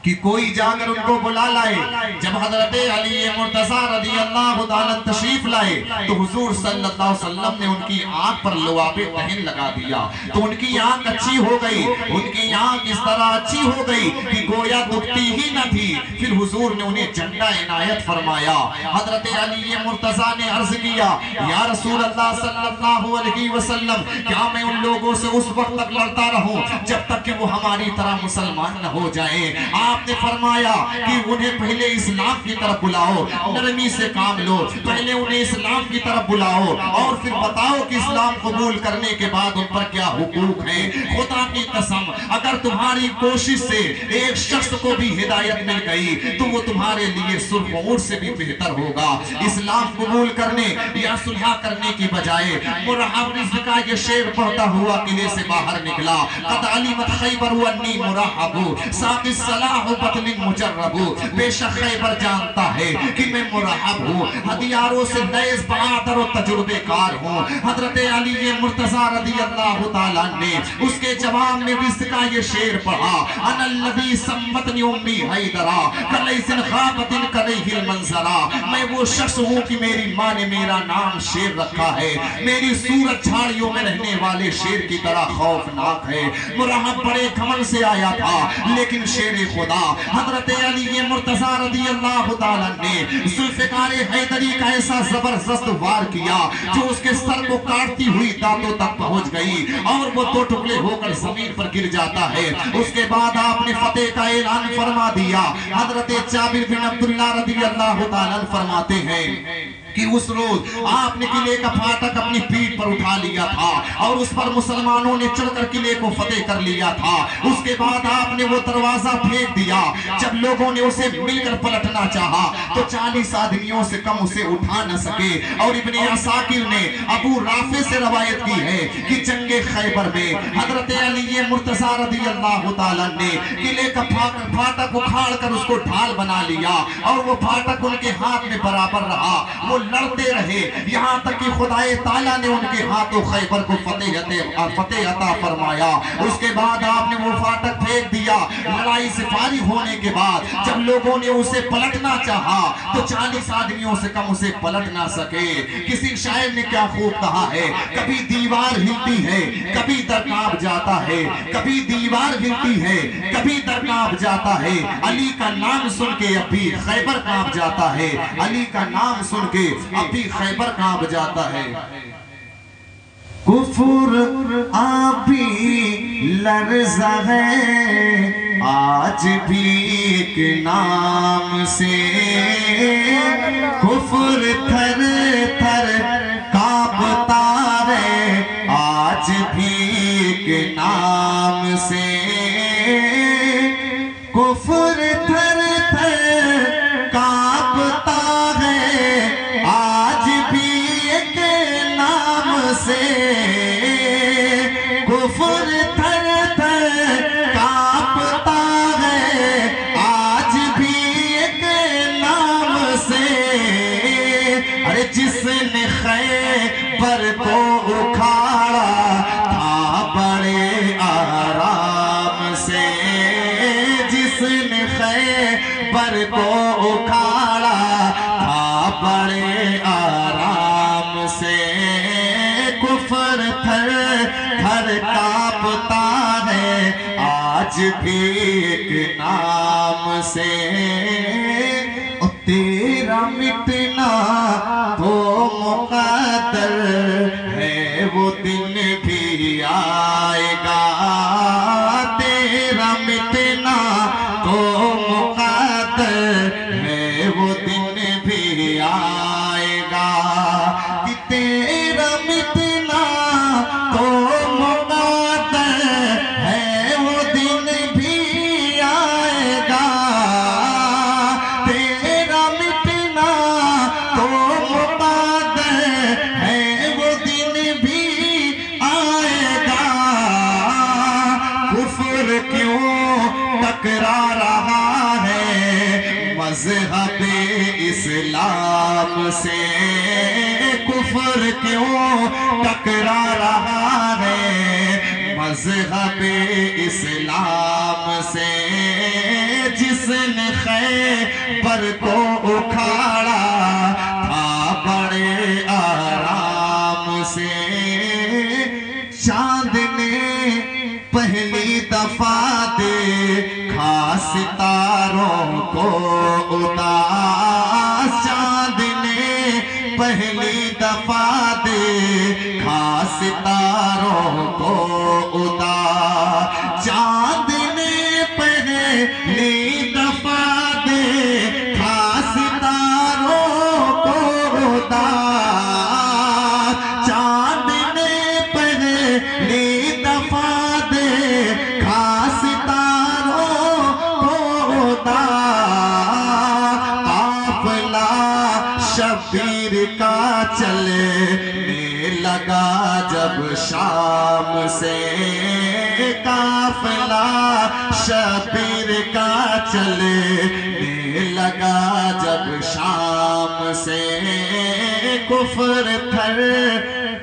کہ کوئی جا کر ان کو بلا لائے۔ جب حضرت علی مرتضیٰ رضی اللہ تعالیٰ تشریف لائے تو حضور صلی اللہ علیہ وسلم نے ان کی آنکھ پر لعاب دہن لگا دیا، تو ان کی آنکھ اچھی ہو گئی، ان کی آنکھ اس طرح اچھی ہو گئی کہ گویا دکھتی ہی نہ تھی۔ پھر حضور نے انہیں جھنڈا عنایت فرمایا۔ حضرت علی مرتضیٰ نے عرض کیا یا رسول اللہ صلی اللہ علیہ وسلم کیا میں ان لوگوں سے اس وقت تک لڑتا رہوں جب تک کہ وہ ہماری طرح مسلمان نہ ہو جائیں؟ آپ نے فرمایا کہ انہیں پہلے اسلام کی طرف بلاؤ، نرمی سے کام لو، پہلے انہیں اسلام کی طرف بلاؤ اور پھر بتاؤ کہ اسلام قبول کرنے کے بعد ان پر کیا حقوق ہیں۔ خدا کی قسم اگر تمہاری کوشش سے ایک شخص کو بھی ہدایت مل گئی تو وہ تمہارے لیے سرخ اونٹ سے بھی بہتر ہوگا۔ اسلام قبول کرنے یا صلح کرنے کی بجائے مرحب رزق کا یہ شعر پڑھتا ہوا قلعے سے باہر نکلا، قد علمت خیبر انی مرحب ساق الصلاح بطن مجرب، بے شک خیبر جانتا ہے کہ میں مرحب ہوں، ہتھیاروں سے لیس بہادر و تجربے کار ہوں۔ حضرت علی مرتضیٰ رضی اللہ تعالیٰ نے اس کے جواب میں رزق کا یہ شعر پڑھا، انا الذی سمتنی امی حیدرا کلیس خابت کلیہ المنظرا، میں وہ شخص ہوں کہ میری ماں نے میرا نام شیر رکھا ہے، میری صورت جھاڑیوں میں رہنے والے شیر کی طرح خوفناک ہے۔ مرحب بڑے گھمنڈ سے آیا تھا لیکن شیر خدا حضرت علی مرتضیٰ رضی اللہ تعالیٰ نے ذوالفقار حیدری کا ایسا زبردست وار کیا جو اس کے سر کو کاٹتی ہوئی دانتوں تک پہنچ گئی اور وہ دو ٹکڑے ہو کر زمین پر گر جاتا ہے۔ اس کے بعد آپ نے فتح کا اعلان فرما دیا۔ حضرت جابر بن عبداللہ رضی اللہ تعالیٰ فرماتے ہیں کہ اس روز آپ نے قلعے کا پھاٹک اپنی پیٹھ پر اٹھا لیا تھا اور اس پر مسلمانوں نے چڑھ کر قلعے کو فتح کر لیا تھا۔ اس کے بعد آپ نے وہ دروازہ پھینک دیا۔ جب لوگوں نے اسے مل کر پلٹنا چاہا تو 40 آدمیوں سے کم اسے اٹھا نہ سکے، اور ابن عساکر نے ابو رافع سے روایت کی ہے کہ جنگ خیبر میں حضرت علی مرتضیٰ رضی اللہ تعالیٰ نے قلعے کا پھاٹک اکھاڑ کر اس کو ڈھال بنا لیا اور وہ پھاٹک ان کے ہاتھ میں برابر رہا۔ وہ لڑتے رہے یہاں تک کہ خدائے تعالیٰ نے ان کے ہاتھوں خیبر کو فتح عطا فرمایا۔ اس کے بعد آپ نے وہ پھاٹک پھینک دیا دیا. لڑائی سے فارغ ہونے کے بعد جب لوگوں نے اسے پلٹنا چاہا تو 40 آدمیوں سے کم اسے پلٹ نہ سکے. کسی شاعر نے کیا خوب کہا ہے, کبھی دیوار ہلتی ہے کبھی در کانپ جاتا ہے, کبھی دیوار ہلتی ہے کبھی در کانپ جاتا ہے. علی کا نام سن کے اب بھی خیبر کانپ جاتا ہے, علی کا نام سن کے اب بھی خیبر کانپ جاتا ہے. کفر ابھی لرزہ ہے آج بھی ایک نام سے, کفر تھر تھر کانپتا ہے آج بھی ایک نام سے, کفر تھر تھر کانپتا ہے آج بھی ایک نام سے, کفر تھر تھر کانپتا ہے آج بھی ایک نام سے. ارے جس نے خیبر کو اکھاڑا تھا بڑے آرام سے, جس نے خیبر کو اکھاڑا تھا بڑے آرام سے. کفر تھر تھر کانپتا ہے آج بھی ایک نام سے. تیرا مٹنا تو مقدر ہے وہ دن بھی آئے گا, تیرا مٹنا تو مقدر ہے وہ دن بھی آئے گا. کہ تیرا مٹنا تو مقدر ہے وہ دن بھی آئے گا, تیرا مٹنا تو مقدر ہے وہ دن بھی آئے گا. کفر کیوں ٹکرا رہا ہے مذہب اسلام سے, کفر کیوں ٹکرا رہا ہے مذہب اسلام سے. جس نے خیبر کو اکھاڑا تھا بڑے آرام سے. چاند نے پہلی دفعہ دیکھا ستاروں کو اداس, چاند نے پہلی دفعہ دیکھا ستاروں کو اداس, چاند نے پہلی دفعہ دیکھا ستاروں کو اداس, چاند نے پہلی دفعہ دیکھا ستاروں کو اداس. قافلہ شبیر کا چلنے لگا جب شام سے, قافلہ شبیر کا چلنے لگا جب شام سے. کفر تھر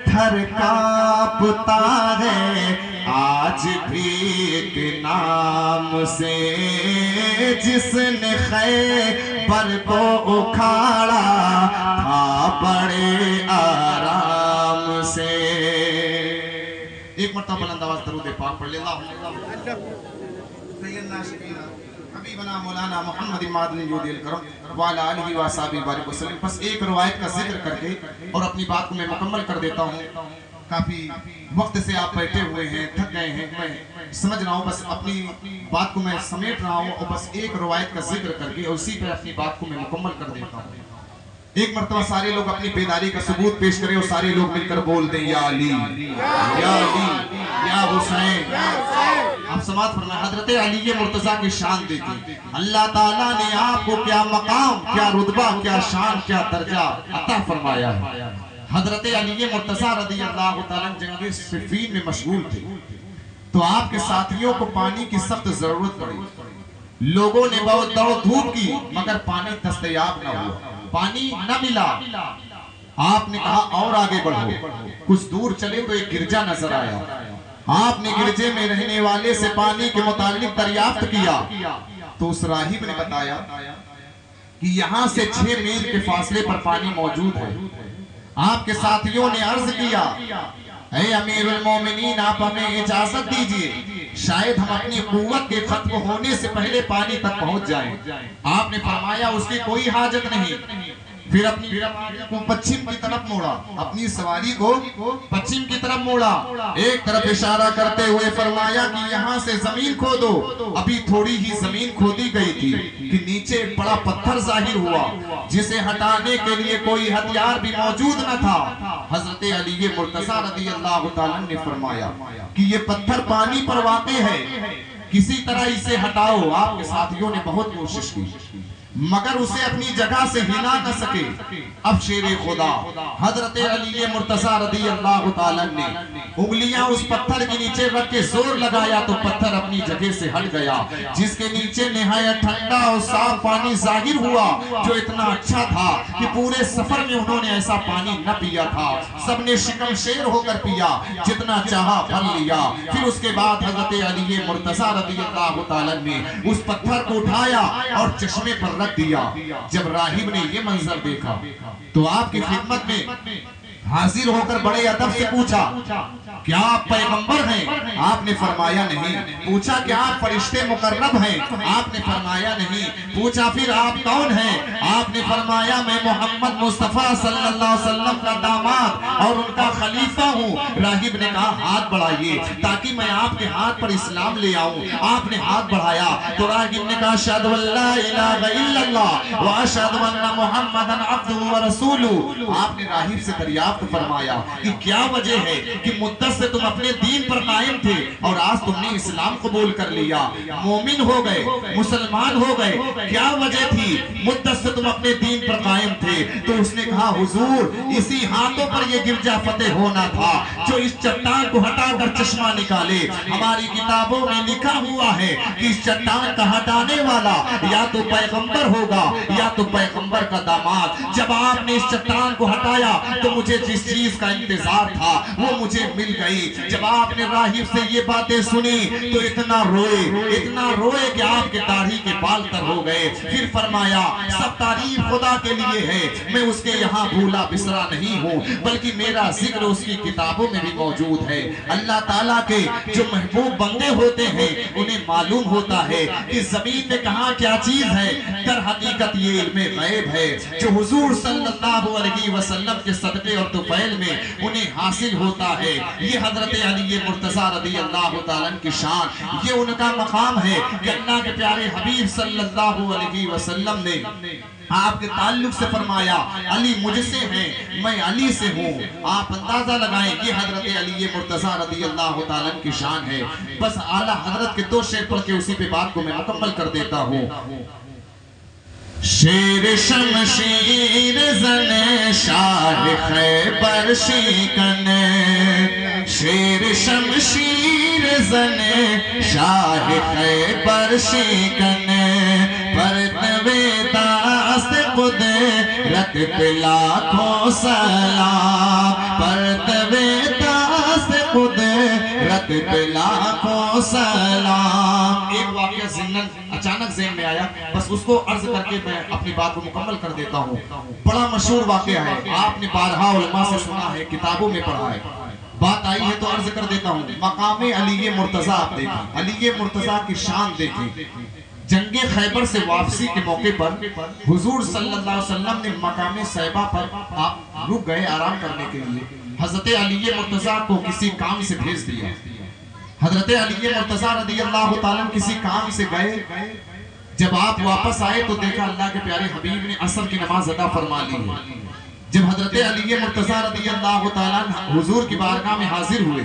تھر کانپتا ہے آج بھی ایک نام سے, جس نے خیبر کو اکھاڑا تھا بڑے آرام سے. ایک مرتبہ بلند آواز درود پاک پڑھ لے. سیدنا شفیعنا حبیبنا مولانا محمد معدن جودی الکرم وعلی آلہ وصحبہ بارک وسلم. بس ایک روایت کا ذکر کر کے اور اپنی بات کو میں مکمل کر دیتا ہوں. کافی وقت سے آپ بیٹھے ہوئے ہیں, تھک گئے ہیں, میں سمجھ رہا ہوں بس اپنی بات کو میں سمیٹ رہا ہوں اور بس ایک روایت کا ذکر کر کے اسی پہ اپنی بات کو میں مکمل کر دیتا ہوں. ایک مرتبہ سارے لوگ اپنی بیداری کا ثبوت پیش کریں اور سارے لوگ مل کر بول دیں یا علی یا علی یا حسین. آپ سماعت فرمائیں. حضرت علی مرتضیٰ کی شان دیکھیں. اللہ تعالیٰ نے آپ کو کیا مقام, کیا رتبہ, کیا شان, کیا درجہ عطا فرمایا ہے. حضرت علی مرتضیٰ رضی اللہ تعالیٰ جنگ صفین میں مشغول تھے تو آپ کے ساتھیوں کو پانی کی سخت ضرورت پڑی. لوگوں نے بہت دوڑ دھوپ کی مگر پانی دستیاب نہ ہوا, پانی نہ ملا. آپ نے کہا اور آگے بڑھو. کچھ دور چلے تو ایک گرجا نظر آیا. آپ نے گرجے میں رہنے والے سے پانی کے متعلق دریافت کیا تو اس راہب نے بتایا کہ یہاں سے 6 میل کے فاصلے پر پانی موجود ہے۔ آپ کے ساتھیوں نے عرض کیا اے امیر المومنین آپ ہمیں اجازت دیجئے، شاید ہم اپنی قوت کے ختم ہونے سے پہلے پانی تک پہنچ جائیں۔ آپ نے فرمایا اس کی کوئی حاجت نہیں۔ پھر اپنی سواری کو پچھم کی طرف موڑا، اپنی سواری کو پچھم کی طرف موڑا، ایک طرف اشارہ کرتے ہوئے فرمایا کہ یہاں سے زمین کھودو۔ ابھی تھوڑی ہی زمین کھودی گئی تھی کہ نیچے ایک بڑا پتھر ظاہر ہوا جسے ہٹانے کے لیے کوئی ہتھیار بھی موجود نہ تھا۔ حضرت علی مرتضیٰ رضی اللہ تعالیٰ نے فرمایا کہ یہ پتھر پانی پر واقع ہے، کسی طرح اسے ہٹاؤ۔ آپ کے ساتھیوں نے بہت کوشش کی مگر اسے اپنی جگہ سے ہلا نہ سکے۔ اب شیر خدا حضرت علی مرتضیٰ رضی اللہ تعالیٰ نے انگلیاں اس پتھر کے نیچے رکھ کے زور لگایا تو پتھر اپنی جگہ سے ہٹ گیا، جس کے نیچے نہایت ٹھنڈا اور صاف پانی ظاہر ہوا جو اتنا اچھا تھا کہ پورے سفر میں انہوں نے ایسا پانی نہ پیا تھا۔ سب نے شکم شیر ہو کر پیا، جتنا چاہا بھر لیا۔ پھر اس کے بعد حضرت علی مرتضیٰ رضی اللہ تعالیٰ نے اس پتھر کو اٹھایا اور چشمے پر رکھ دیا۔ جب راہب نے یہ منظر دیکھا تو آپ کی خدمت میں حاضر ہو کر بڑے ادب سے پوچھا کیا آپ پیغمبر ہیں؟ آپ نے فرمایا نہیں۔ پوچھا کیا آپ فرشتے مقرب ہیں؟ آپ نے فرمایا نہیں۔ پوچھا پھر آپ کون ہیں؟ آپ نے فرمایا میں محمد مصطفیٰ صلی اللہ علیہ وسلم کا داماد اور ان کا خلیفہ ہوں۔ راہب نے کہا ہاتھ بڑھائیے تاکہ میں آپ کے ہاتھ پر اسلام لے آؤں۔ آپ نے ہاتھ بڑھایا تو راہب نے کہا اشہد ان لا الہ الا اللہ واشہد ان محمدا عبدہ ورسولہ۔ آپ نے راہب سے دریافت فرمایا کہ کیا وجہ ہے کہ مدت سے تم اپنے دین پر قائم تھے اور آج تم نے اسلام قبول کر لیا، مومن ہو گئے، مسلمان ہو گئے، کیا وجہ تھی مدت سے تم اپنے دین پر قائم تھے؟ تو اس نے کہا حضور اسی ہاتھوں پر یہ گرجا فتح ہونا تھا جو اس چٹان کو ہٹا کر چشمہ نکالے۔ ہماری کتابوں میں لکھا ہوا ہے کہ اس چٹان کا ہٹانے والا یا تو پیغمبر ہوگا یا تو پیغمبر کا داماد۔ جب آپ نے اس چٹان کو ہٹایا تو مجھے جس چیز کا انتظار تھا وہ مجھے مل گئی۔ جب آپ نے راہب سے یہ باتیں سنی تو اتنا روئے کہ آپ کے داڑھی کے بال تر ہو گئے۔ پھر فرمایا سب تعریف خدا کے لیے ہے، میں اس کے یہاں بھولا بسرا نہیں ہوں بلکہ میرا ذکر اس کی کتابوں میں بھی موجود ہے۔ اللہ تعالیٰ کے جو محبوب بندے ہوتے ہیں انہیں معلوم ہوتا ہے کہ زمین میں کہاں کیا چیز ہے۔ در حقیقت یہ علم غیب ہے جو حضور صلی اللہ علیہ وسلم کے صدقے اور طفیل میں انہیں حاصل ہوتا ہے۔ یہ حضرت علی مرتضیٰ رضی اللہ تعالیٰ کی شان، یہ ان کا مقام ہے کہ اللہ کے پیارے حبیب صلی اللہ علیہ وسلم نے آپ کے تعلق سے فرمایا علی مجھ سے ہیں، میں علی سے ہوں۔ آپ اندازہ لگائیں یہ حضرت علی مرتضیٰ رضی اللہ تعالیٰ کی شان ہے۔ بس اعلیٰ حضرت کے 2 شعر پڑھ کے اسی پہ بات کو میں مکمل کر دیتا ہوں۔ شیر شمشیر زن شاہ خیبر شکن، شیر شمشیر زن شاہ خیبر شکن، پرتو داست قدرت پہ لاکھوں سلام، پرتو داست قدرت پہ لاکھوں سلام۔ ایک واقعہ ضمناً اچانک ذہن میں آیا، بس اس کو عرض کر کے میں اپنی بات کو مکمل کر دیتا ہوں۔ بڑا مشہور واقعہ ہے، آپ نے بارہا علماء سے سنا ہے، کتابوں میں پڑھا ہے، بات آئی ہے تو عرض کر دیتا ہوں۔ مقام علی مرتضیٰ آپ دیکھیں، علی مرتضیٰ کی شان دیکھیں۔ جنگ خیبر سے واپسی کے موقع پر حضور صلی اللہ علیہ وسلم نے مقام صحبہ پر آپ رک گئے آرام کرنے کے لیے۔ حضرت علی مرتضیٰ کو کسی کام سے بھیج دیا۔ حضرت علی مرتضیٰ رضی اللہ تعالیٰ کسی کام سے گئے، جب آپ واپس آئے تو دیکھا اللہ کے پیارے حبیب نے عصر کی نماز ادا فرما لی ہے۔ جب حضرت علی مرتضیٰ رضی اللہ تعالیٰ حضور کی بارگاہ میں حاضر ہوئے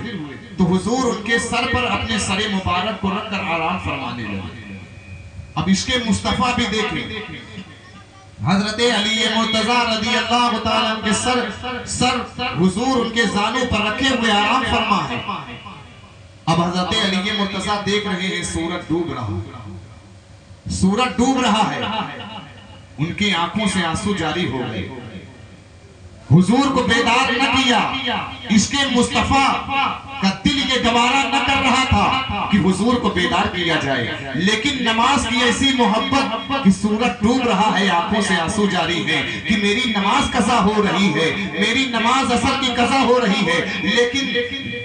تو حضور ان کے سر پر اپنے سر مبارک کو رکھ کر آرام فرمانے لگے۔ اب عشق مصطفیٰ بھی دیکھیں، حضرت علی مرتضیٰ رضی اللہ تعالیٰ کے سر حضور ان کے زانوں پر رکھے ہوئے آرام فرما ہے۔ اب حضرت علی مرتضیٰ دیکھ رہے ہیں سورج ڈوب رہا ہے، ان کی آنکھوں سے آنسو جاری ہو گئے۔ حضور کو بیدار نہ کیا، عشق مصطفیٰ کا دل یہ گوارا نہ کر رہا تھا کہ حضور کو بیدار کیا جائے، لیکن نماز کی ایسی محبت کہ سورج ڈوب رہا ہے، آنکھوں سے آنسو جاری ہے کہ میری نماز قضا ہو رہی ہے، میری نماز عصر کی قضا ہو رہی ہے، لیکن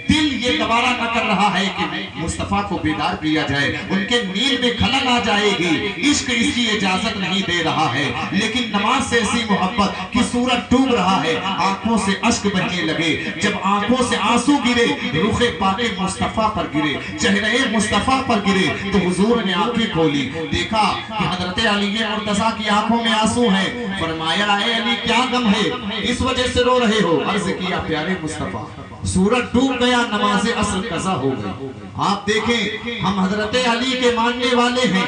دل یہ گوارا نہ کر رہا ہے کہ مصطفیٰ کو بیدار کیا جائے، ان کے نیند میں خلل آ جائے گی، عشق اس کی اجازت نہیں دے رہا ہے، لیکن نماز سے ایسی محبت کہ سورج ڈوب رہا ہے، آنکھوں سے اشک بہنے لگے، جب آنکھوں سے آنسو گرے، رخ پاک مصطفیٰ پر گرے، چہرے مصطفیٰ پر گرے، تو حضور نے آنکھیں کھولی، دیکھا کہ حضرت علی مرتضیٰ کی آنکھوں میں آنسو ہیں، فرمایا اے علی کیا غم ہے، اس وجہ سے رو رہے ہو؟ عرض کیا پیارے مصطفیٰ سورج ڈوب گیا، نماز عصر قضا ہو گئی۔ آپ دیکھیں ہم حضرت علی کے ماننے والے ہیں،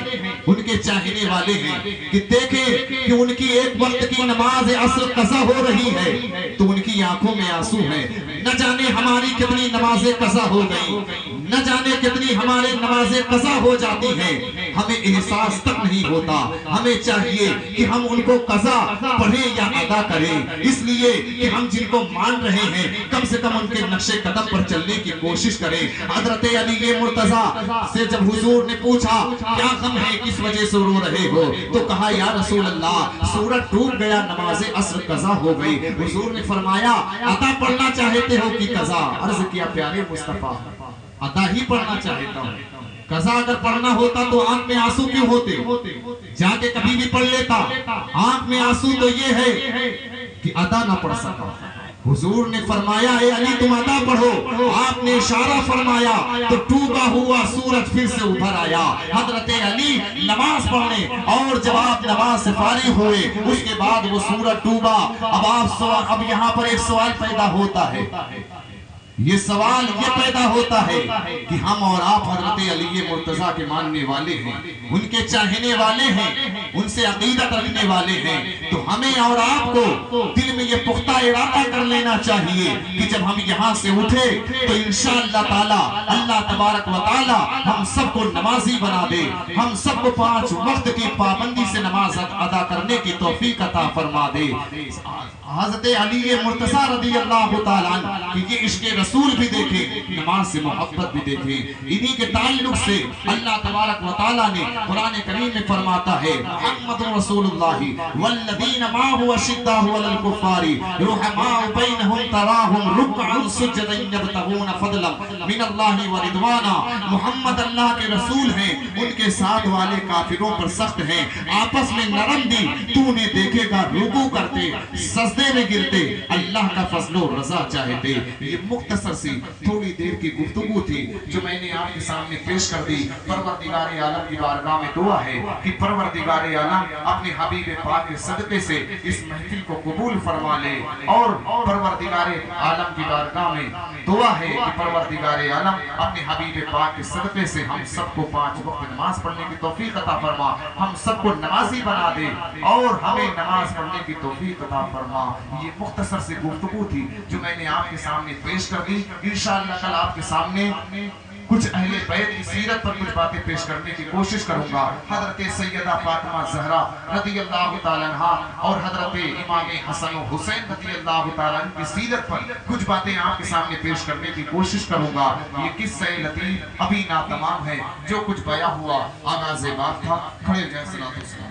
ان کے چاہنے والے ہیں، کہ دیکھیں کہ ان کی ایک وقت کی نماز عصر قضا ہو رہی ہے تو ان کی آنکھوں میں آنسو ہیں، نہ جانے ہماری کتنی نمازیں قضا ہو گئی، نہ جانے کتنی ہمارے نمازیں قضا ہو جاتی ہیں، ہمیں احساس تک نہیں ہوتا، ہمیں چاہیے کہ ہم ان کو قضا پڑھیں یا ادا کریں، اس لیے کہ ہم جن کو مان رہے ہیں کم سے کم ان کے نقش قدم پر چلنے کی کوشش کریں۔ حضرت علی مرتضیٰ سے جب حضور نے پوچھا کیا غم ہے، کس وجہ سے رو رہے ہو، تو کہا یا رسول اللہ سورج ڈوب گیا، نماز عصر قضا ہو گئی۔ حضور نے فرمایا ادا پڑھنا چاہتے ہو کہ قضا؟ عرض کیا پیارے مصطفیٰ ادا ہی پڑھنا چاہتا ہوں، قضا اگر پڑھنا ہوتا تو آنکھ میں آنسو کیوں ہوتے؟ جا کے کبھی بھی پڑھ لیتا، آنکھ میں آنسو تو یہ ہے کہ ادا نہ پڑھ سکا۔ حضور نے فرمایا اے علی تم ادا پڑھو، آپ نے اشارہ فرمایا تو ڈوبا ہوا سورج پھر سے ابھر آیا۔ حضرت علی نماز پڑھنے اور جب آپ نماز سے فارغ ہوئے اس کے بعد وہ سورج ڈوبا۔ اب یہاں پر ایک سوال پیدا ہوتا ہے، یہ سوال یہ پیدا ہوتا ہے کہ ہم اور آپ حضرت علی مرتضیٰ کے ماننے والے ہیں، ان کے چاہنے والے ہیں، ان سے عقیدت رکھنے والے ہیں، تو ہمیں اور آپ کو دل میں یہ پختہ ارادہ کر لینا چاہیے کہ جب ہم یہاں سے اٹھے تو انشاءاللہ تعالی اللہ تبارک و تعالی ہم سب کو نمازی بنا دے، ہم سب کو 5 وقت کی پابندی سے نماز ادا کرنے کی توفیق عطا فرما دے۔ حضرت علی مرتضیٰ رضی اللہ تعالیٰ عنہ کہ یہ عشق رسول بھی دیکھیں، نماز سے محبت بھی دیکھیں، انہی کے تعلق سے اللہ تبارک و تعالیٰ نے قرآن کریم میں فرماتا ہے محمد رسول اللہ والذین معہ اشداء علی الکفار رحماء بینہم تراہم رکعا سجدا یبتغون فضلا من اللہ ورضوانا، محمد اللہ کے رسول ہیں، ان کے ساتھ والے کافروں پر سخت ہیں، آپس میں نرم دل، تو انہیں دیکھے گا رکوع کرتے سجدے میں گرتے، اللہ کا فضل و رضا چاہتے۔ یہ مختصر سی تھوڑی دیر کی گفتگو تھی جو میں نے آپ کے سامنے پیش کر دی۔ پروردگار عالم کی بارگاہ میں دعا ہے کہ پروردگار عالم اپنے حبیب پاک کے صدقے سے اس محفل کو قبول فرما لے، اور پروردگار عالم کی بارگاہ میں دعا ہے کہ پروردگار عالم اپنے حبیب پاک کے صدقے سے ہم سب کو 5 وقت نماز پڑھنے کی توفیق عطا فرما، ہم سب کو نمازی بنا دے اور ہمیں نماز پڑھنے کی توفیق عطا فرما۔ یہ مختصر سی گفتگو تھی جو میں نے آپ کے سامنے پیش کر دی۔ انشاءاللہ کل آپ کے سامنے کچھ اہل بیت کی سیرت پر کچھ باتیں پیش کرنے کی کوشش کروں گا۔ حضرت سیدہ فاطمہ زہرا رضی اللہ تعالیٰ عنہ اور حضرت امام حسن و حسین رضی اللہ تعالیٰ عنہ کی سیرت پر کچھ باتیں آپ کے سامنے پیش کرنے کی کوشش کروں گا۔ یہ قصہ لطیف ابھی ناتمام ہے، جو کچھ بیان ہوا آغاز بات تھا۔ کھڑے جائیں صلاۃ والسلام۔